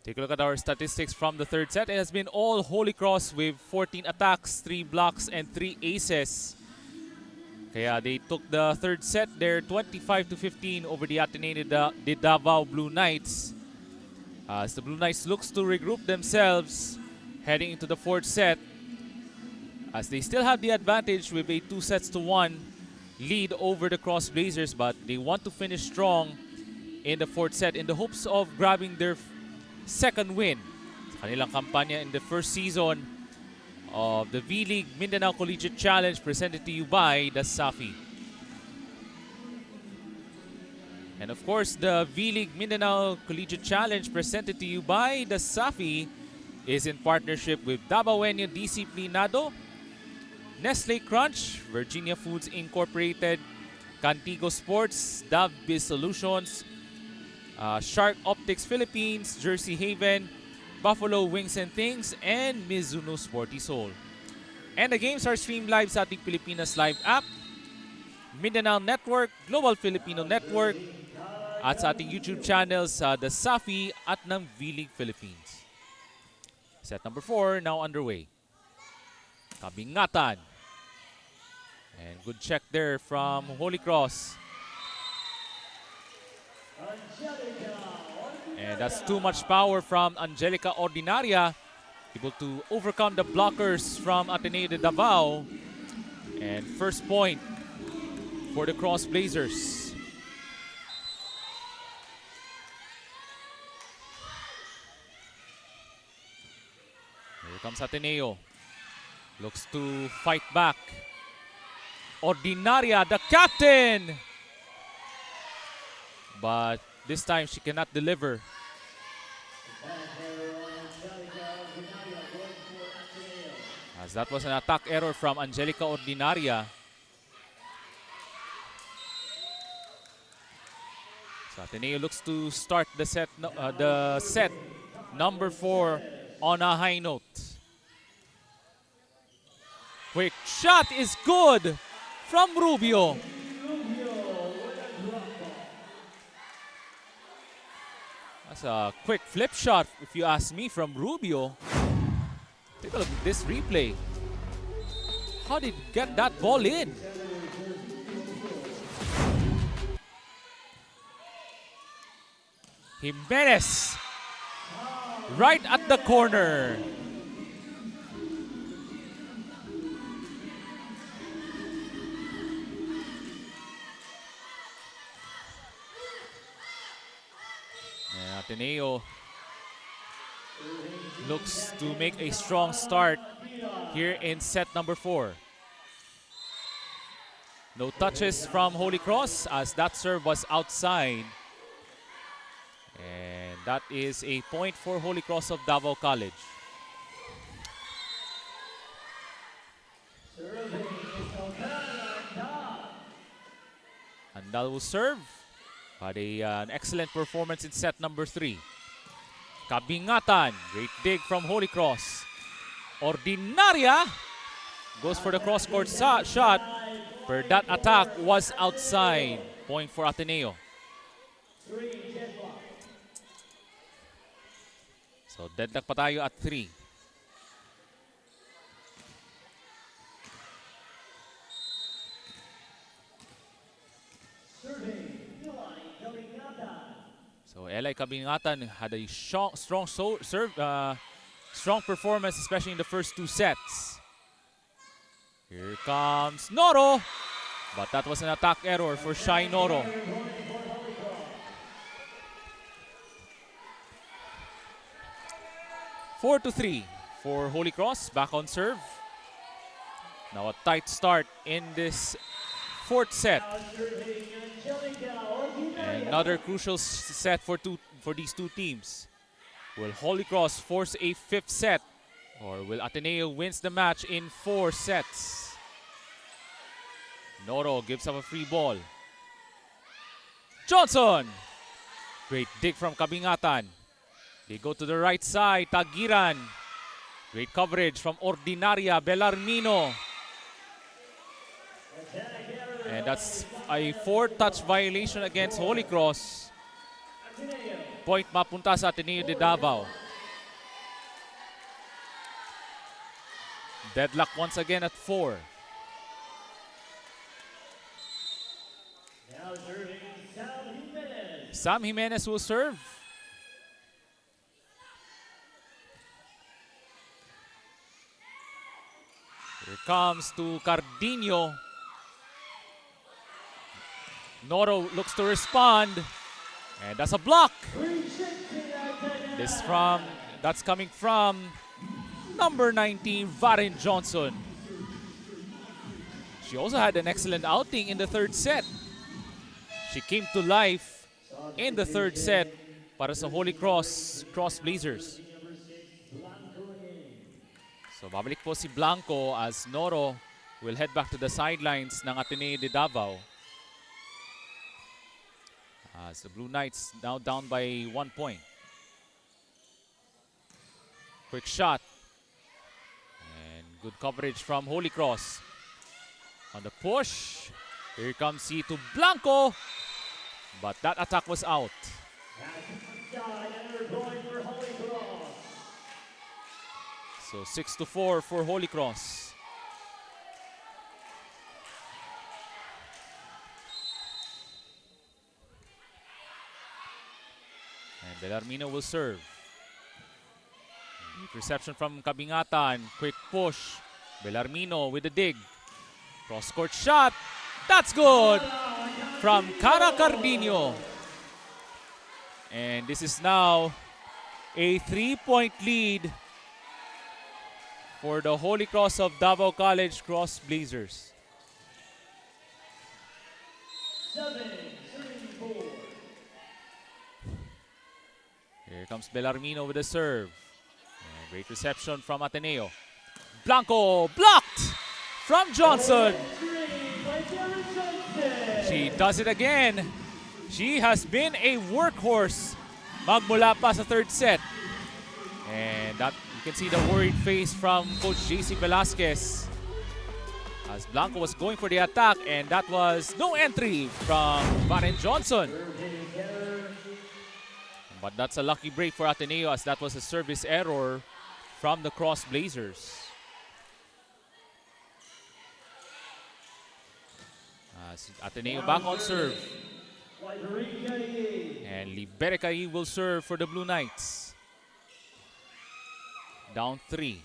Take a look at our statistics from the third set. It has been all Holy Cross with 14 attacks, 3 blocks, and 3 aces. Kaya they took the third set there 25-15 over the Ateneo de Davao Blue Knights. As the Blue Knights looks to regroup themselves heading into the fourth set, as they still have the advantage with a 2-1 lead over the Cross Blazers, but they want to finish strong in the fourth set in the hopes of grabbing their second win sa kanilang kampanya in the first season of the V-League Mindanao Collegiate Challenge, presented to you by DASAFI. And of course, the V-League Mindanao Collegiate Challenge, presented to you by DASAFI, is in partnership with Davaoenyo Disciplinado, Nestle Crunch, Virginia Foods Incorporated, Cantigo Sports, DAVBiz Solutions, Shark Optics Philippines, Jersey Haven, Buffalo Wings and Things, and Mizuno Sporty Soul. And the games are streamed live sa ating Pilipinas Live app, Mindanao Network, Global Filipino Network, at sa ating YouTube channels sa DASAFI at ng V-League Philippines. Set number 4 now underway. Kabingatan. And good check there from Holy Cross. And that's too much power from Angelica Ordinaria, able to overcome the blockers from Ateneo de Davao. And first point for the Cross Blazers. Here comes Ateneo. Looks to fight back. Ordinaria, the captain! But this time she cannot deliver. As that was an attack error from Angelica Ordinaria. So Ateneo looks to start the set number 4 on a high note. Quick shot is good from Rubio. That's a quick flip shot, if you ask me, from Rubio. Take a look at this replay. How did he get that ball in? Jimenez, right at the corner. And Ateneo looks to make a strong start here in set number 4. No touches from Holy Cross as that serve was outside. And that is a point for Holy Cross of Davao College. Andal will serve. Had an excellent performance in set number 3. Kabingatan, great dig from Holy Cross. Ordinaria goes for the cross-court shot, but that attack was outside. Point for Ateneo. So deadlock pa tayo at 3. So Eli Kabingatan had a strong performance, especially in the first 2 sets. Here comes Noro, but that was an attack error for Shai Noro. Four to 3 for Holy Cross, back on serve. Now a tight start in this 4th set. Another crucial set for these 2 teams. Will Holy Cross force a 5th set, or will Ateneo wins the match in 4 sets? Noro gives up a free ball. Johnson! Great dig from Kabingatan. They go to the right side, Tagiran. Great coverage from Ordinaria, Bellarmino. And that's a 4-touch violation against Holy Cross. Point mapunta sa Ateneo de Davao. Deadlock once again at 4. Now serving Sam Jimenez. Sam Jimenez will serve. Here comes to Cardino. Noro looks to respond. And that's a block. That's coming from number 19, Varen Johnson. She also had an excellent outing in the 3rd set. She came to life in the 3rd set para sa Holy Cross Blazers. So babalik po si Blanco as Noro will head back to the sidelines ng Ateneo de Davao. As the Blue Knights now down by 1 point. Quick shot. And good coverage from Holy Cross. On the push. Here comes he to Blanco. But that attack was out. So 6-4 for Holy Cross. And Bellarmino will serve. Deep reception from Kabingatan. Quick push. Bellarmino with the dig. Cross-court shot. That's good from Cara Cardino. And this is now a 3-point lead for the Holy Cross of Davao College Cross Blazers. 7-4. Here comes Bellarmino with a serve. And great reception from Ateneo. Blanco blocked from Johnson. She does it again. She has been a workhorse magmula pa sa 3rd set. And that you can see the worried face from Coach JC Velasquez as Blanco was going for the attack, and that was no entry from Varen Johnson. But that's a lucky break for Ateneo as that was a service error from the Cross Blazers. As Ateneo back on serve. And Liberecai will serve for the Blue Knights. Down 3.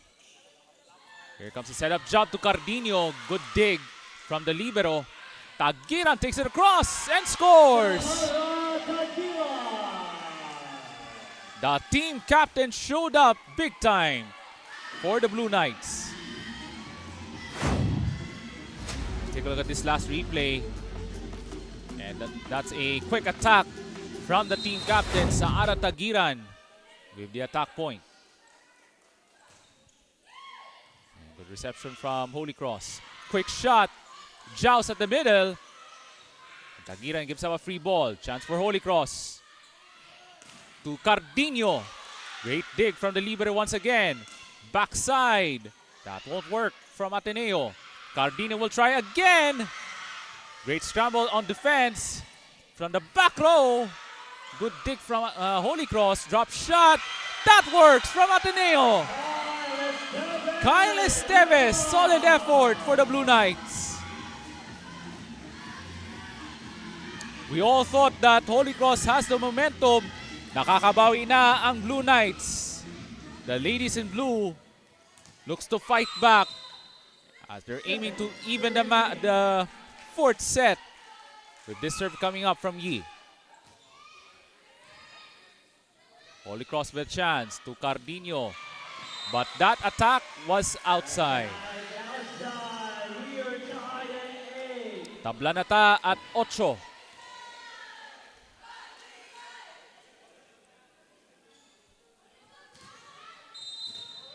Here comes the setup job to Cardino. Good dig from the libero. Tagiran takes it across and scores. The team captain showed up big time for the Blue Knights. Take a look at this last replay. And that's a quick attack from the team captain sa Aratagiran with the attack point. And good reception from Holy Cross. Quick shot. Joust at the middle. Tagiran gives up a free ball. Chance for Holy Cross. To Cardino. Great dig from the libero once again. Backside. That won't work from Ateneo. Cardino will try again. Great scramble on defense. From the back row. Good dig from Holy Cross. Drop shot. That works from Ateneo. Kyle Esteves. Solid effort for the Blue Knights. We all thought that Holy Cross has the momentum. Nakakabawi na ang Blue Knights. The ladies in blue looks to fight back as they're aiming to even the fourth set with this serve coming up from Yi. Holy Cross with a chance to Cardino, but that attack was outside. Tabla na ta at 8.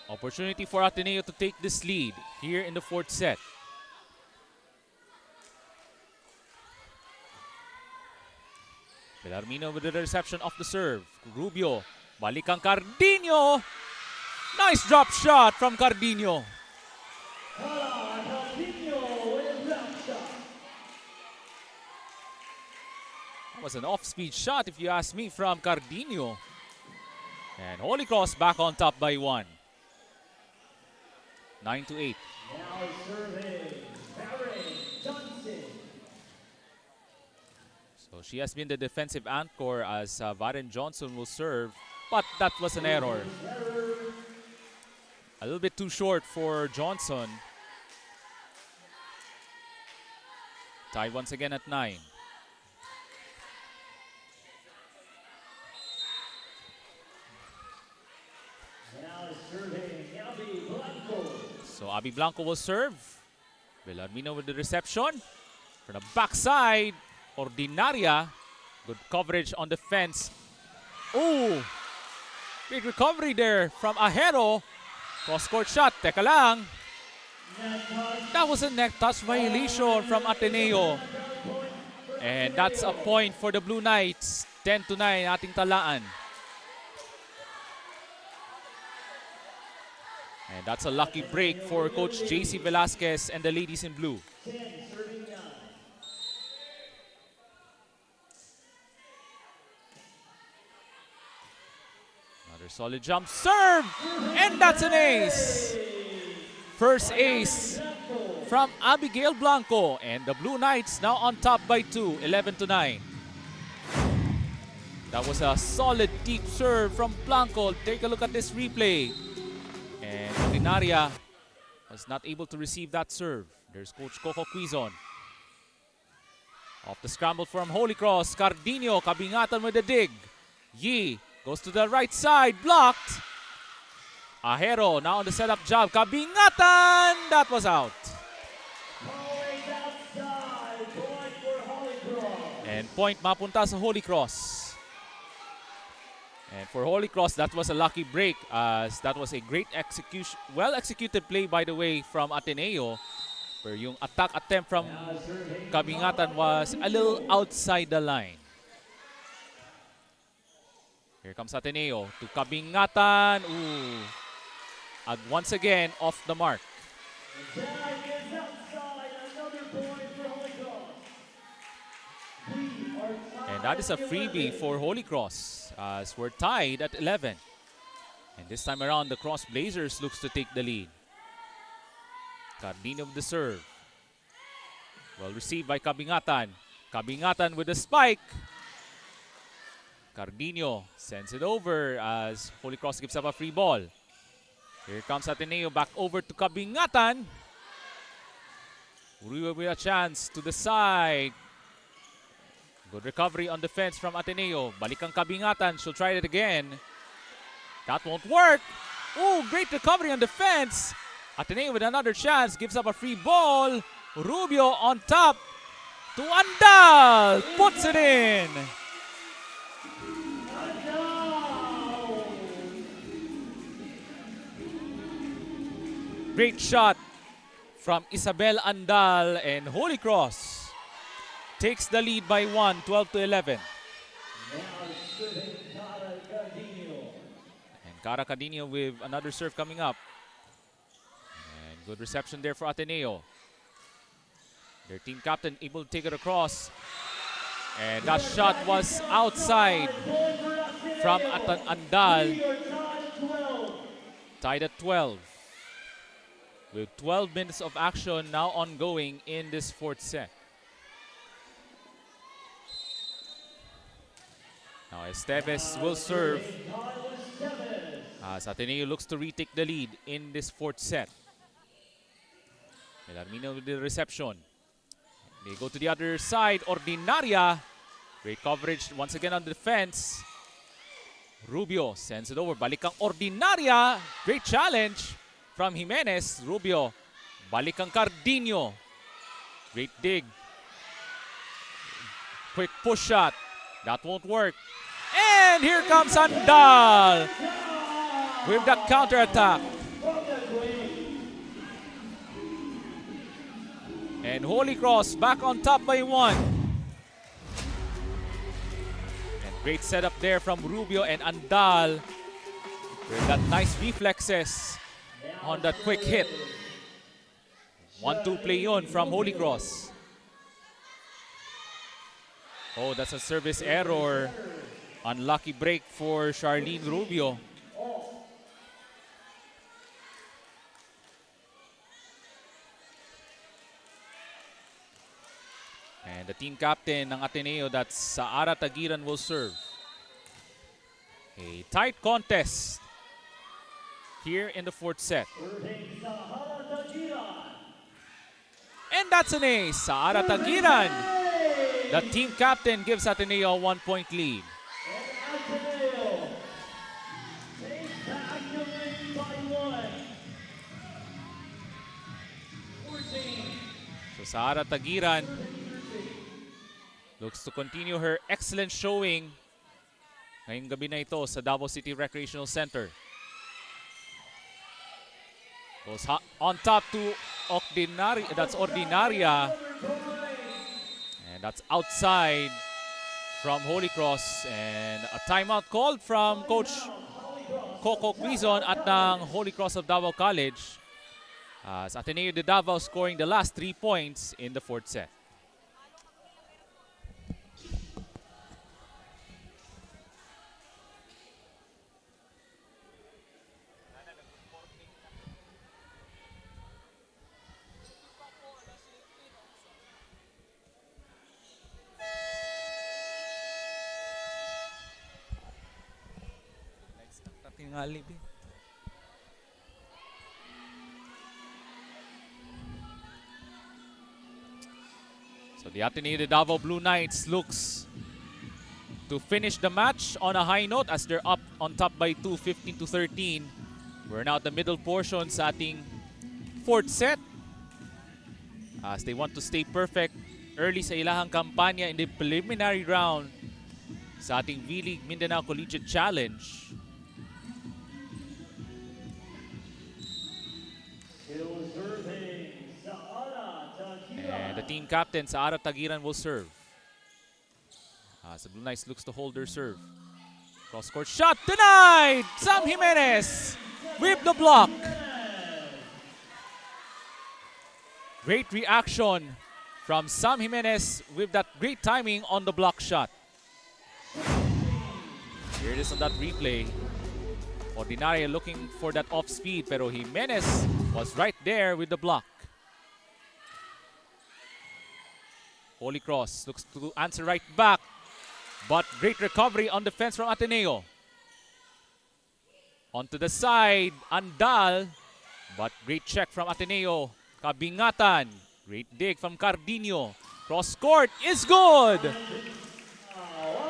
Opportunity for Ateneo to take this lead here in the fourth set. Belarmino with the reception of the serve. Rubio, balik ang Cardino. Nice drop shot from Cardino. That was an off-speed shot if you ask me from Cardino. And Holy Cross back on top by 1. 9-8. Now serving, Karen Johnson. So she has been the defensive anchor as Varen Johnson will serve, but that was an error. A little bit too short for Johnson. Tied once again at 9. Now serving, Abby Blanco. So Abby Blanco will serve. Belarmino with the reception. From the backside, Ordinaria. Good coverage on the fence. Oh! Great recovery there from Ahero. Cross-court shot. Teka lang. That was a neck touch violation from Ateneo. And that's a point for the Blue Knights. 10-9 ating talaan. And that's a lucky break for Coach JC Velasquez and the ladies in blue. Another solid jump serve, and that's an ace. First ace from Abigail Blanco, and the Blue Knights now on top by 2, 11-9. That was a solid deep serve from Blanco. Take a look at this replay. And Ordinaria was not able to receive that serve. There's Coach Coco Quizon. Off the scramble from Holy Cross. Cardino, Kabingatan with the dig. Yi goes to the right side, blocked. Ahero now on the setup job. Kabingatan, that was out. And point mapunta sa Holy Cross. And for Holy Cross, that was a lucky break as that was a great execution, well-executed play, by the way, from Ateneo, where yung attack attempt from Kabingatan was a little outside the line. Here comes Ateneo to Kabingatan. Ooh. And once again, off the mark. And that is a freebie for Holy Cross as we're tied at 11. And this time around, the Cross Blazers looks to take the lead. Cardino with the serve. Well received by Kabingatan. Kabingatan with the spike. Cardino sends it over as Holy Cross gives up a free ball. Here comes Ateneo back over to Kabingatan. Uribe with a chance to the side. Good recovery on defense from Ateneo. Balikang Kabingatan. She'll try it again. That won't work. Oh, great recovery on defense. Ateneo with another chance. Gives up a free ball. Rubio on top. To Andal. Puts it in. great shot from Isabel Andal, and Holy Cross takes the lead by 1, 12 to 11. And Cara Cadinho with another serve coming up. And good reception there for Ateneo. Their team captain able to take it across. And that shot was outside from Andal. Tied at 12. With 12 minutes of action now ongoing in this fourth set. Now Esteves will serve as Ateneo looks to retake the lead in this fourth set. Melarmino with the reception. They go to the other side. Ordinaria. Great coverage once again on the defense. Rubio sends it over. Balikang Ordinaria. Great challenge from Jimenez. Rubio. Balikang Cardino. Great dig. Quick push shot. That won't work. And here comes Andal with that counter attack. And Holy Cross back on top by 1. And great setup there from Rubio and Andal with that nice reflexes on that quick hit. 1-2 play on from Holy Cross. Oh, that's a service error. Unlucky break for Charlene Rubio. And the team captain ng Ateneo, that's Saara Tagiran, will serve. A tight contest here in the fourth set. And that's an ace. Saara Tagiran, the team captain, gives Ateneo a 1-point lead. So Saara Tagiran looks to continue her excellent showing ngayong gabi na ito sa Davao City Recreational Center. Goes on top to Ordinaria. And that's outside from Holy Cross. And a timeout called from Coach Coco Quizon at ng Holy Cross of Davao College. As Ateneo de Davao scoring the last 3 points in the fourth set. So the Ateneo de Davao Blue Knights looks to finish the match on a high note as they're up on top by 2, 15-13. We're now at the middle portion sa ating fourth set as they want to stay perfect early sa ilahang kampanya in the preliminary round sa ating V-League Mindanao Collegiate Challenge. And the team captain, Saara Tagiran, will serve. As the Blue Knights looks to hold their serve. Cross-court shot denied! Sam Jimenez with the block. Great reaction from Sam Jimenez with that great timing on the block shot. Here it is on that replay. Ordinaria looking for that off speed, pero Jimenez was right there with the block. Holy Cross looks to answer right back, but great recovery on defense from Ateneo. Onto the side, Andal, but great check from Ateneo. Kabingatan, great dig from Cardino. Cross court is good.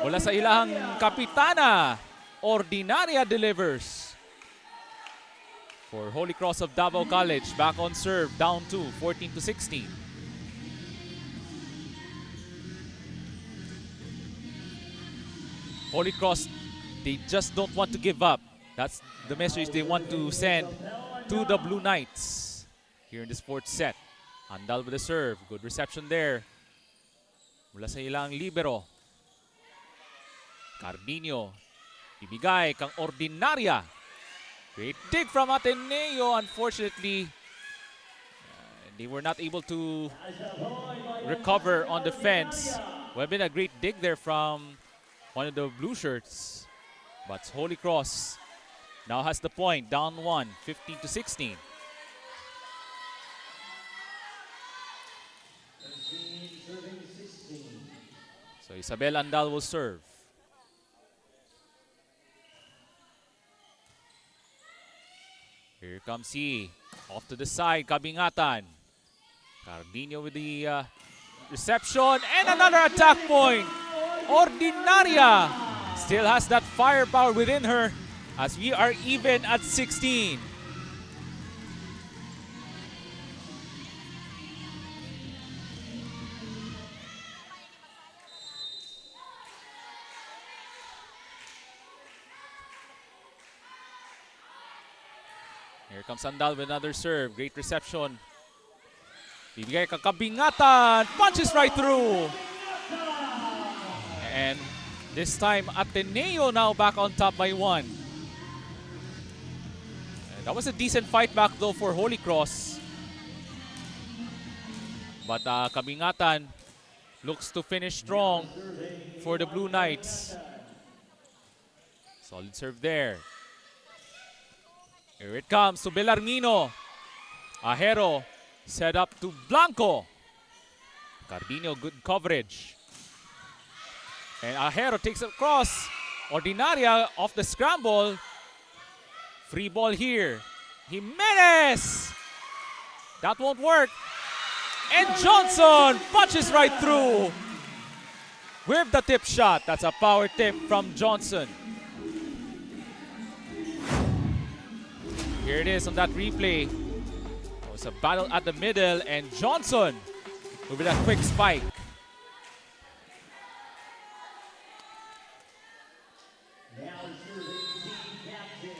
Mula sa ilahang kapitana, Ordinaria delivers. For Holy Cross of Davao College, back on serve, down 2, 14-16. Holy Cross, they just don't want to give up. That's the message they want to send to the Blue Knights. here in this fourth set. Andal with the serve. Good reception there. Mula sa ilang libero. Cardino. Ibigay kang Ordinaria. Great dig from Ateneo. Unfortunately, they were not able to recover on defense. Would have been a great dig there from one of the blue shirts. But Holy Cross now has the point. Down 1, 15-16. So Isabel Andal will serve. Here comes he. Off to the side, Kabingatan. Cardino with the reception. And another attack point. Ordinaria still has that firepower within her as we are even at 16. Here comes Sandal with another serve. Great reception. Bibigay kang Kabingatan. Punches right through. And this time, Ateneo now back on top by 1. And that was a decent fight back though for Holy Cross. But Kabingatan looks to finish strong for the Blue Knights. Solid serve there. Here it comes to Belarmino. Ajero set up to Blanco. Cardino, good coverage. And Ajero takes it across. Ordinaria off the scramble. Free ball here. Jimenez. That won't work. And Johnson punches right through. With the tip shot. That's a power tip from Johnson. Here it is on that replay. It was a battle at the middle and Johnson with a quick spike. Now serving team captain,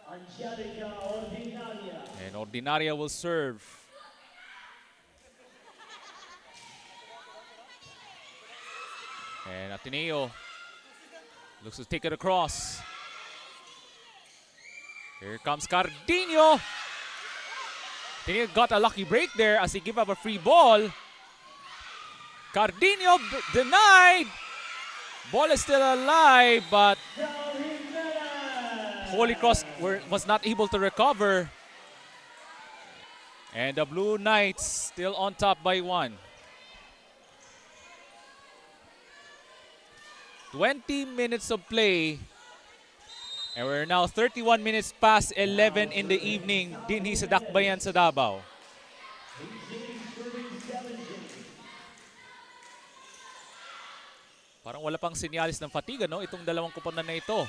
Angelica Ordinaria. And Ordinaria will serve. And Ateneo looks to take it across. Here comes Cardino. Ateneo got a lucky break there as he gave up a free ball. Cardino denied. Ball is still alive, but Holy Cross was not able to recover. And the Blue Knights still on top by 1. 20 minutes of play. And we're now 31 minutes past 11 in the evening dinhi sa Dakbayan sa Davao. Parang wala pang sinyalis ng fatiga, no? Itong dalawang koponan na ito.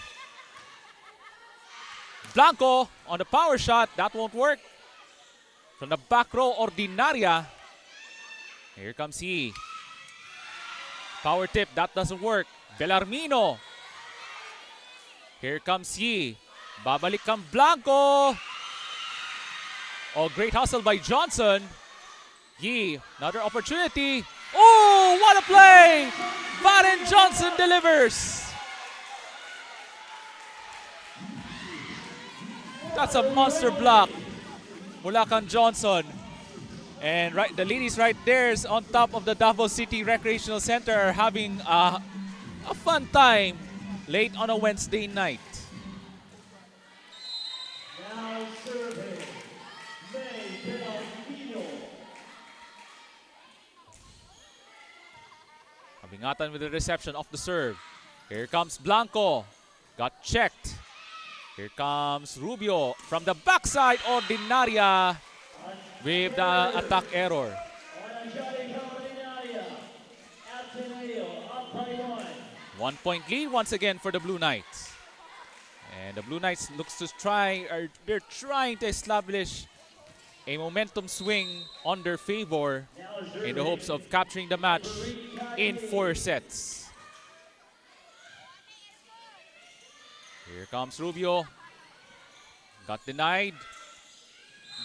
Blanco on the power shot. That won't work. From the back row, Ordinaria. Here comes he. Power tip. That doesn't work. Belarmino. Here comes he. Babalik kang Blanco. Oh, great hustle by Johnson. Yee, another opportunity. Oh, what a play! Varen Johnson delivers. That's a monster block. Mula kang Johnson. And right, the ladies right there is on top of the Davao City Recreational Center are having a fun time late on a Wednesday night. Now serving, May Belarmino. Kabingatan with the reception off the serve. Here comes Blanco. Got checked. Here comes Rubio from the backside. Ordinaria with the attack error. Angelica Ordinaria. Ateneo up by 1. 1 point lead once again for the Blue Knights. And the Blue Knights looks to they're trying to establish a momentum swing on their favor in the hopes of capturing the match in 4 sets. Here comes Rubio. Got denied.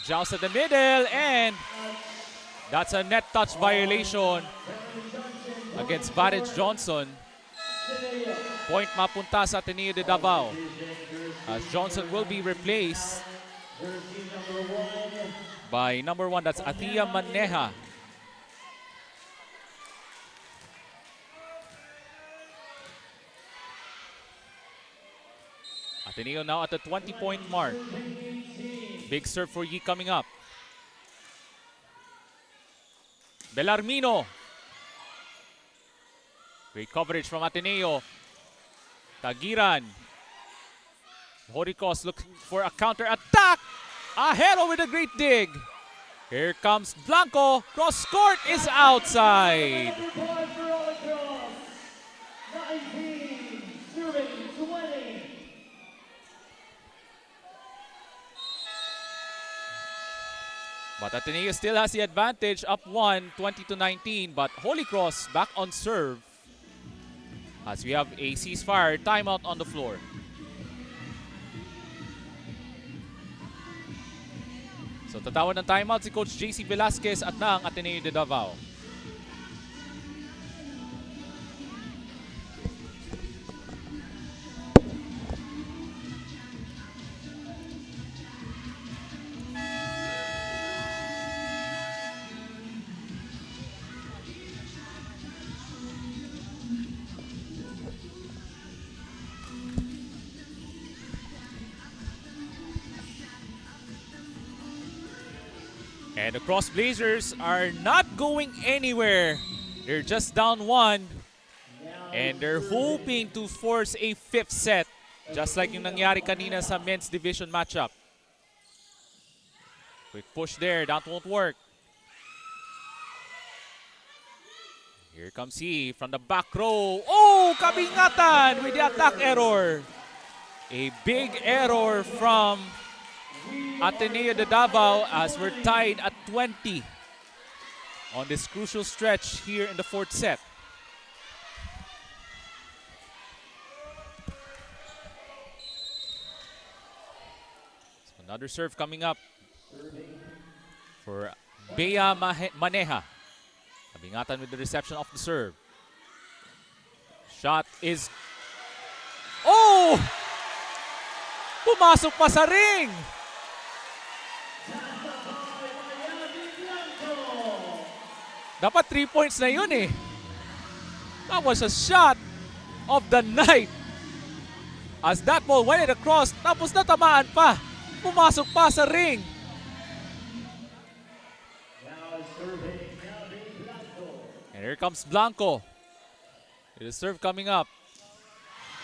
Joust at the middle, and that's a net touch violation against Barrett Johnson. Point mapunta sa Ateneo de Davao, as Johnson will be replaced by number 1, that's Atia Maneja. Ateneo now at the 20-point mark. Big serve for Yi coming up. Bellarmino. Great coverage from Ateneo. Tagiran. Horicos looking for a counter-attack. Ahero with a great dig. Here comes Blanco. Cross court is outside. 19-20. But Ateneo still has the advantage, up 1, 20-19. But Holy Cross back on serve as we have a ceasefire timeout on the floor. So tatawag ng timeout si Coach JC Velasquez at ng Ateneo de Davao. And the Cross Blazers are not going anywhere. They're just down 1. And they're hoping to force a 5th set. Just like yung nangyari kanina sa men's division matchup. Quick push there. That won't work. Here comes he from the back row. Oh! Kabingatan with the attack error. A big error from Ateneo de Davao as we're tied at 20 on this crucial stretch here in the 4th set. So another serve coming up for Bea Maneja. Kabingatan with the reception of the serve. Shot is... Oh! Pumasok pa sa ring! Dapat 3 points na yun eh. That was a shot of the night. As that ball went across, tapos natamaan pa. Pumasok pa sa ring. And here comes Blanco. With the serve coming up.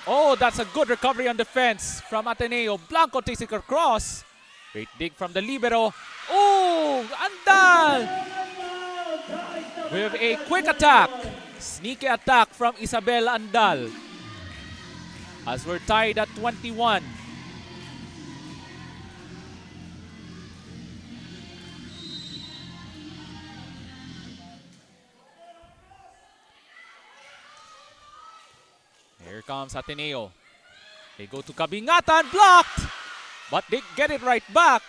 Oh, that's a good recovery on defense from Ateneo. Blanco takes it across. Great dig from the libero. Oh, Andal! With a quick attack. Sneaky attack from Isabel Andal. As we're tied at 21. Here comes Ateneo. They go to Kabingatan, blocked! But they get it right back.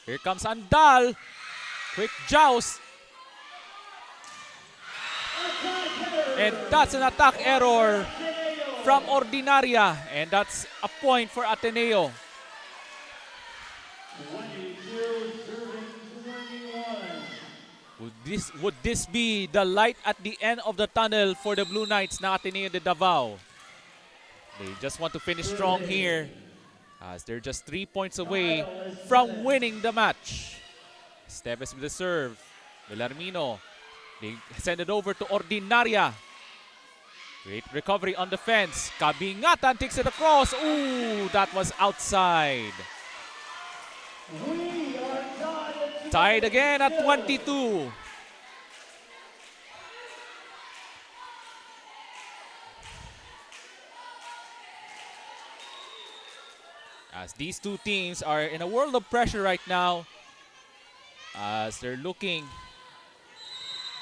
Here comes Andal. Quick joust. And that's an attack error from Ordinaria. And that's a point for Ateneo. Would this be the light at the end of the tunnel for the Blue Knights na Ateneo de Davao? They just want to finish strong here as they're just 3 points away from winning the match. Esteves with the serve. Bellarmino. They send it over to Ordinaria. Great recovery on defense. Kabingatan takes it across. Ooh, that was outside. Tied again at 22. As these two teams are in a world of pressure right now, as they're looking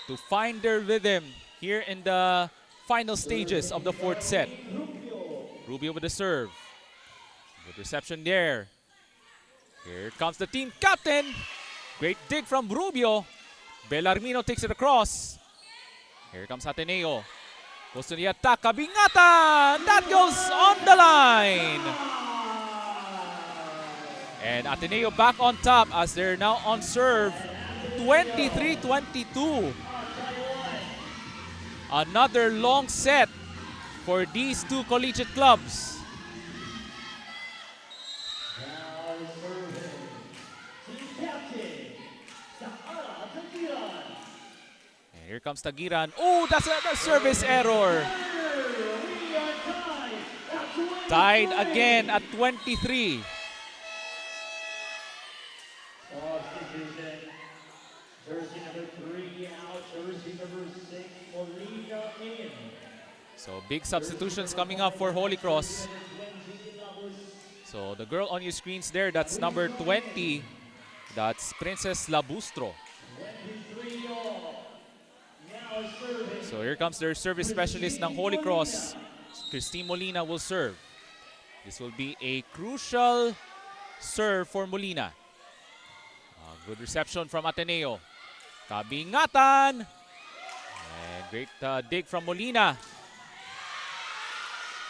to find their rhythm here in the final stages of the 4th set. Rubio with the serve. Good reception there. Here comes the team captain. Great dig from Rubio. Bellarmino takes it across. Here comes Ateneo. Goes to the attack. Kabingatan! That goes on the line. And Ateneo back on top as they're now on serve. 23-22. Another long set for these two collegiate clubs. And here comes Tagiran. Oh, that's a service error. Tied again at 23. So big substitutions coming up for Holy Cross. So the girl on your screens there, that's number 20. That's Princess Labustro. So here comes their service specialist ng Holy Cross. Christine Molina will serve. This will be a crucial serve for Molina. Good reception from Ateneo. Kabingatan. And great dig from Molina.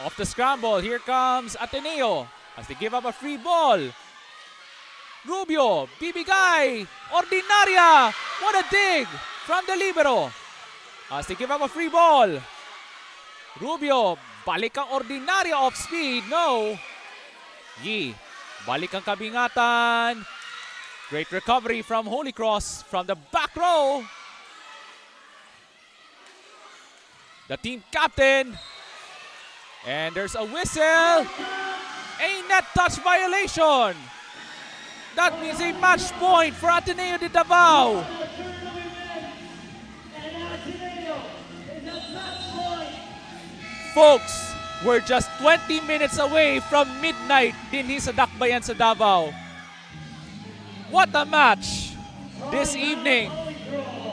Off the scramble, here comes Ateneo as they give up a free ball. Rubio, bibigay, Ordinaria. What a dig from the libero. As they give up a free ball. Rubio, balik ang Ordinaria off speed. No. Yi, balik ang Kabingatan. Great recovery from Holy Cross from the back row. The team captain. And there's a whistle. A net touch violation. That means a match point for Ateneo de Davao. Folks, we're just 20 minutes away from midnight din sa Dakbayan sa Davao. What a match this evening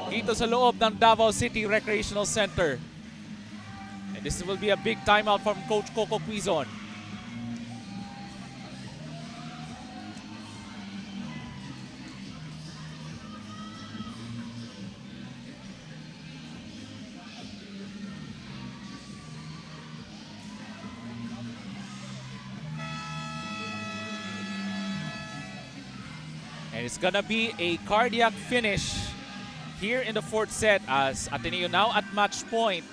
dito sa loob ng Davao City Recreational Center. And this will be a big timeout from Coach Coco Quizon. And it's gonna be a cardiac finish here in the fourth set as Ateneo now at match point.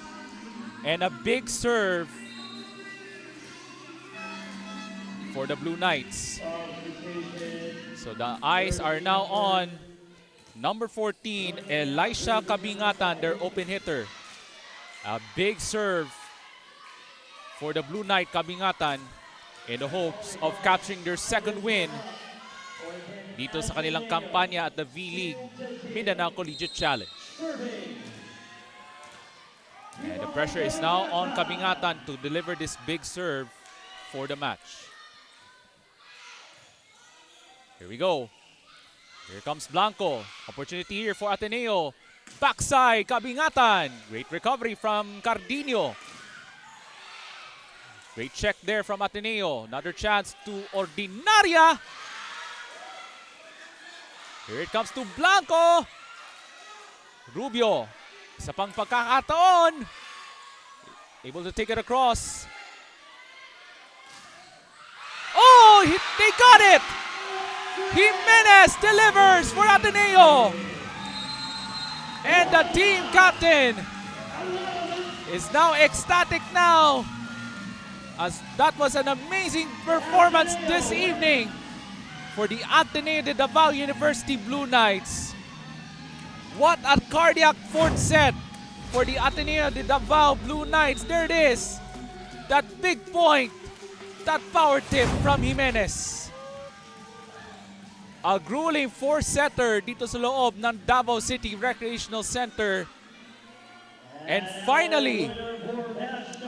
And a big serve for the Blue Knights. So the eyes are now on number 14, Elisha Kabingatan, their open hitter. A big serve for the Blue Knight Kabingatan in the hopes of capturing their second win dito sa kanilang kampanya at the V-League Mindanao Collegiate Challenge. And the pressure is now on Kabingatan to deliver this big serve for the match. Here we go. Here comes Blanco. Opportunity here for Ateneo. Backside, Kabingatan. Great recovery from Cardino. Great check there from Ateneo. Another chance to Ordinaria. Here it comes to Blanco. Rubio. Isa pang pagkakataon. Able to take it across. Oh, they got it! Jimenez delivers for Ateneo. And the team captain is now ecstatic now, as that was an amazing performance this evening for the Ateneo de Davao University Blue Knights. What a cardiac fourth set for the Ateneo de Davao Blue Knights. There it is. That big point. That power tip from Jimenez. A grueling four-setter dito sa loob ng Davao City Recreational Center. And finally,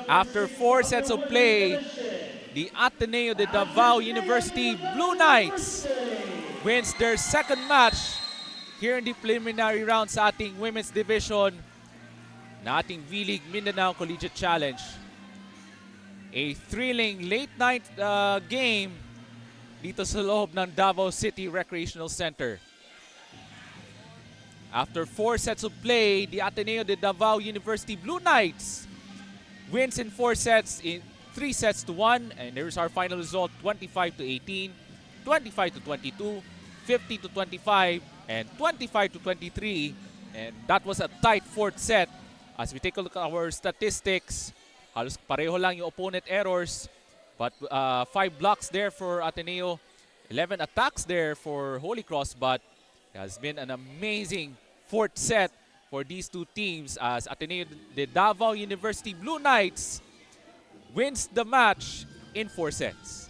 after 4 sets of play, the Ateneo de Davao University Blue Knights wins their second match here in the preliminary round sa ating women's division na ating V-League Mindanao Collegiate Challenge. A thrilling late night game dito sa loob ng Davao City Recreational Center. After 4 sets of play, the Ateneo de Davao University Blue Knights wins in 4 sets, in 3 sets to 1. And there's our final result, 25 to 18, 25 to 22, 50 to 25, and 25 to 23. And that was a tight 4th set. As we take a look at our statistics, halos pareho lang yung opponent errors. But 5 blocks there for Ateneo, 11 attacks there for Holy Cross. But it has been an amazing 4th set for these two teams as Ateneo de Davao University Blue Knights wins the match in 4 sets.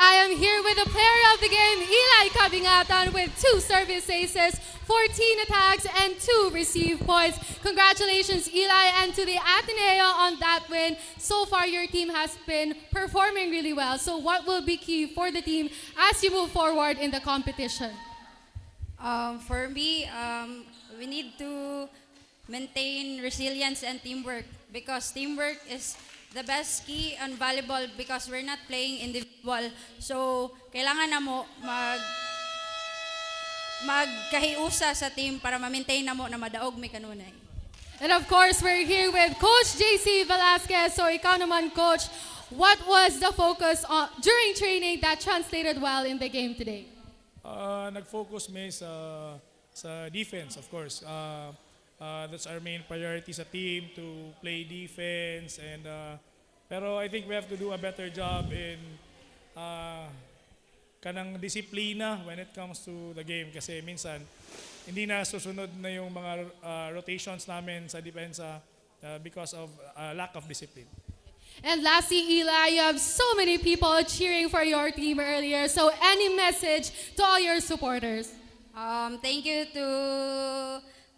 I am here with the player of the game, Eli Cabingatan, with 2 service aces, 14 attacks, and 2 receive points. Congratulations, Eli, and to the Ateneo on that win. So far, your team has been performing really well. So what will be key for the team as you move forward in the competition? For me, we need to maintain resilience and teamwork because teamwork is the best key on volleyball because we're not playing individual. So, kailangan na mo magkahiusa sa team para ma-maintain na mo na madaog may kanunay. And of course, we're here with Coach JC Velasquez. So ikaw naman, Coach, what was the focus during training that translated well in the game today? Nag-focus may sa defense, of course. That's our main priority sa team, to play defense. And pero I think we have to do a better job in kanang disiplina when it comes to the game. Kasi minsan, hindi na susunod na yung mga rotations namin sa depensa because of lack of discipline. And lastly, Eli, you have so many people cheering for your team earlier. So any message to all your supporters? Thank you to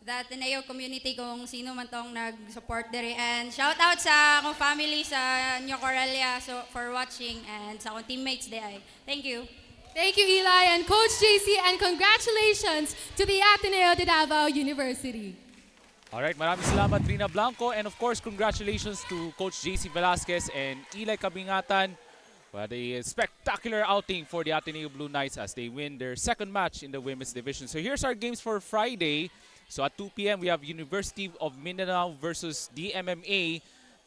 the Ateneo community kung sino man tong nag-support diri. And shout out sa akong family sa New Coralia for watching and sa akong teammates di ay. Thank you. Thank you, Eli, and Coach JC, and congratulations to the Ateneo de Davao University. Alright, maraming salamat Trina Blanco, and of course congratulations to Coach JC Velasquez and Eli Cabingatan. What a spectacular outing for the Ateneo Blue Knights as they win their second match in the women's division. So here's our games for Friday. So at 2 p.m. we have University of Mindanao versus DMMA.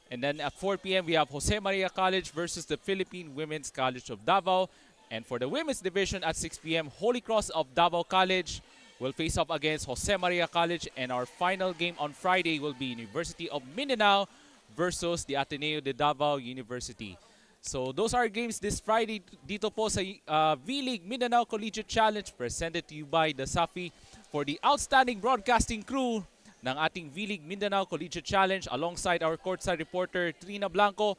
And then at 4 p.m. we have Jose Maria College versus the Philippine Women's College of Davao. And for the women's division at 6 p.m. Holy Cross of Davao College will face off against Jose Maria College. And our final game on Friday will be University of Mindanao versus the Ateneo de Davao University. So those are games this Friday dito po sa V-League Mindanao Collegiate Challenge presented to you by DASAFI. For the outstanding broadcasting crew ng ating V-League Mindanao Collegiate Challenge alongside our courtside reporter Trina Blanco.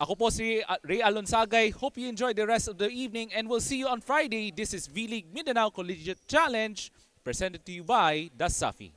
Ako po si Ray Alonsagay. Hope you enjoy the rest of the evening and we'll see you on Friday. This is V-League Mindanao Collegiate Challenge presented to you by DASAFI.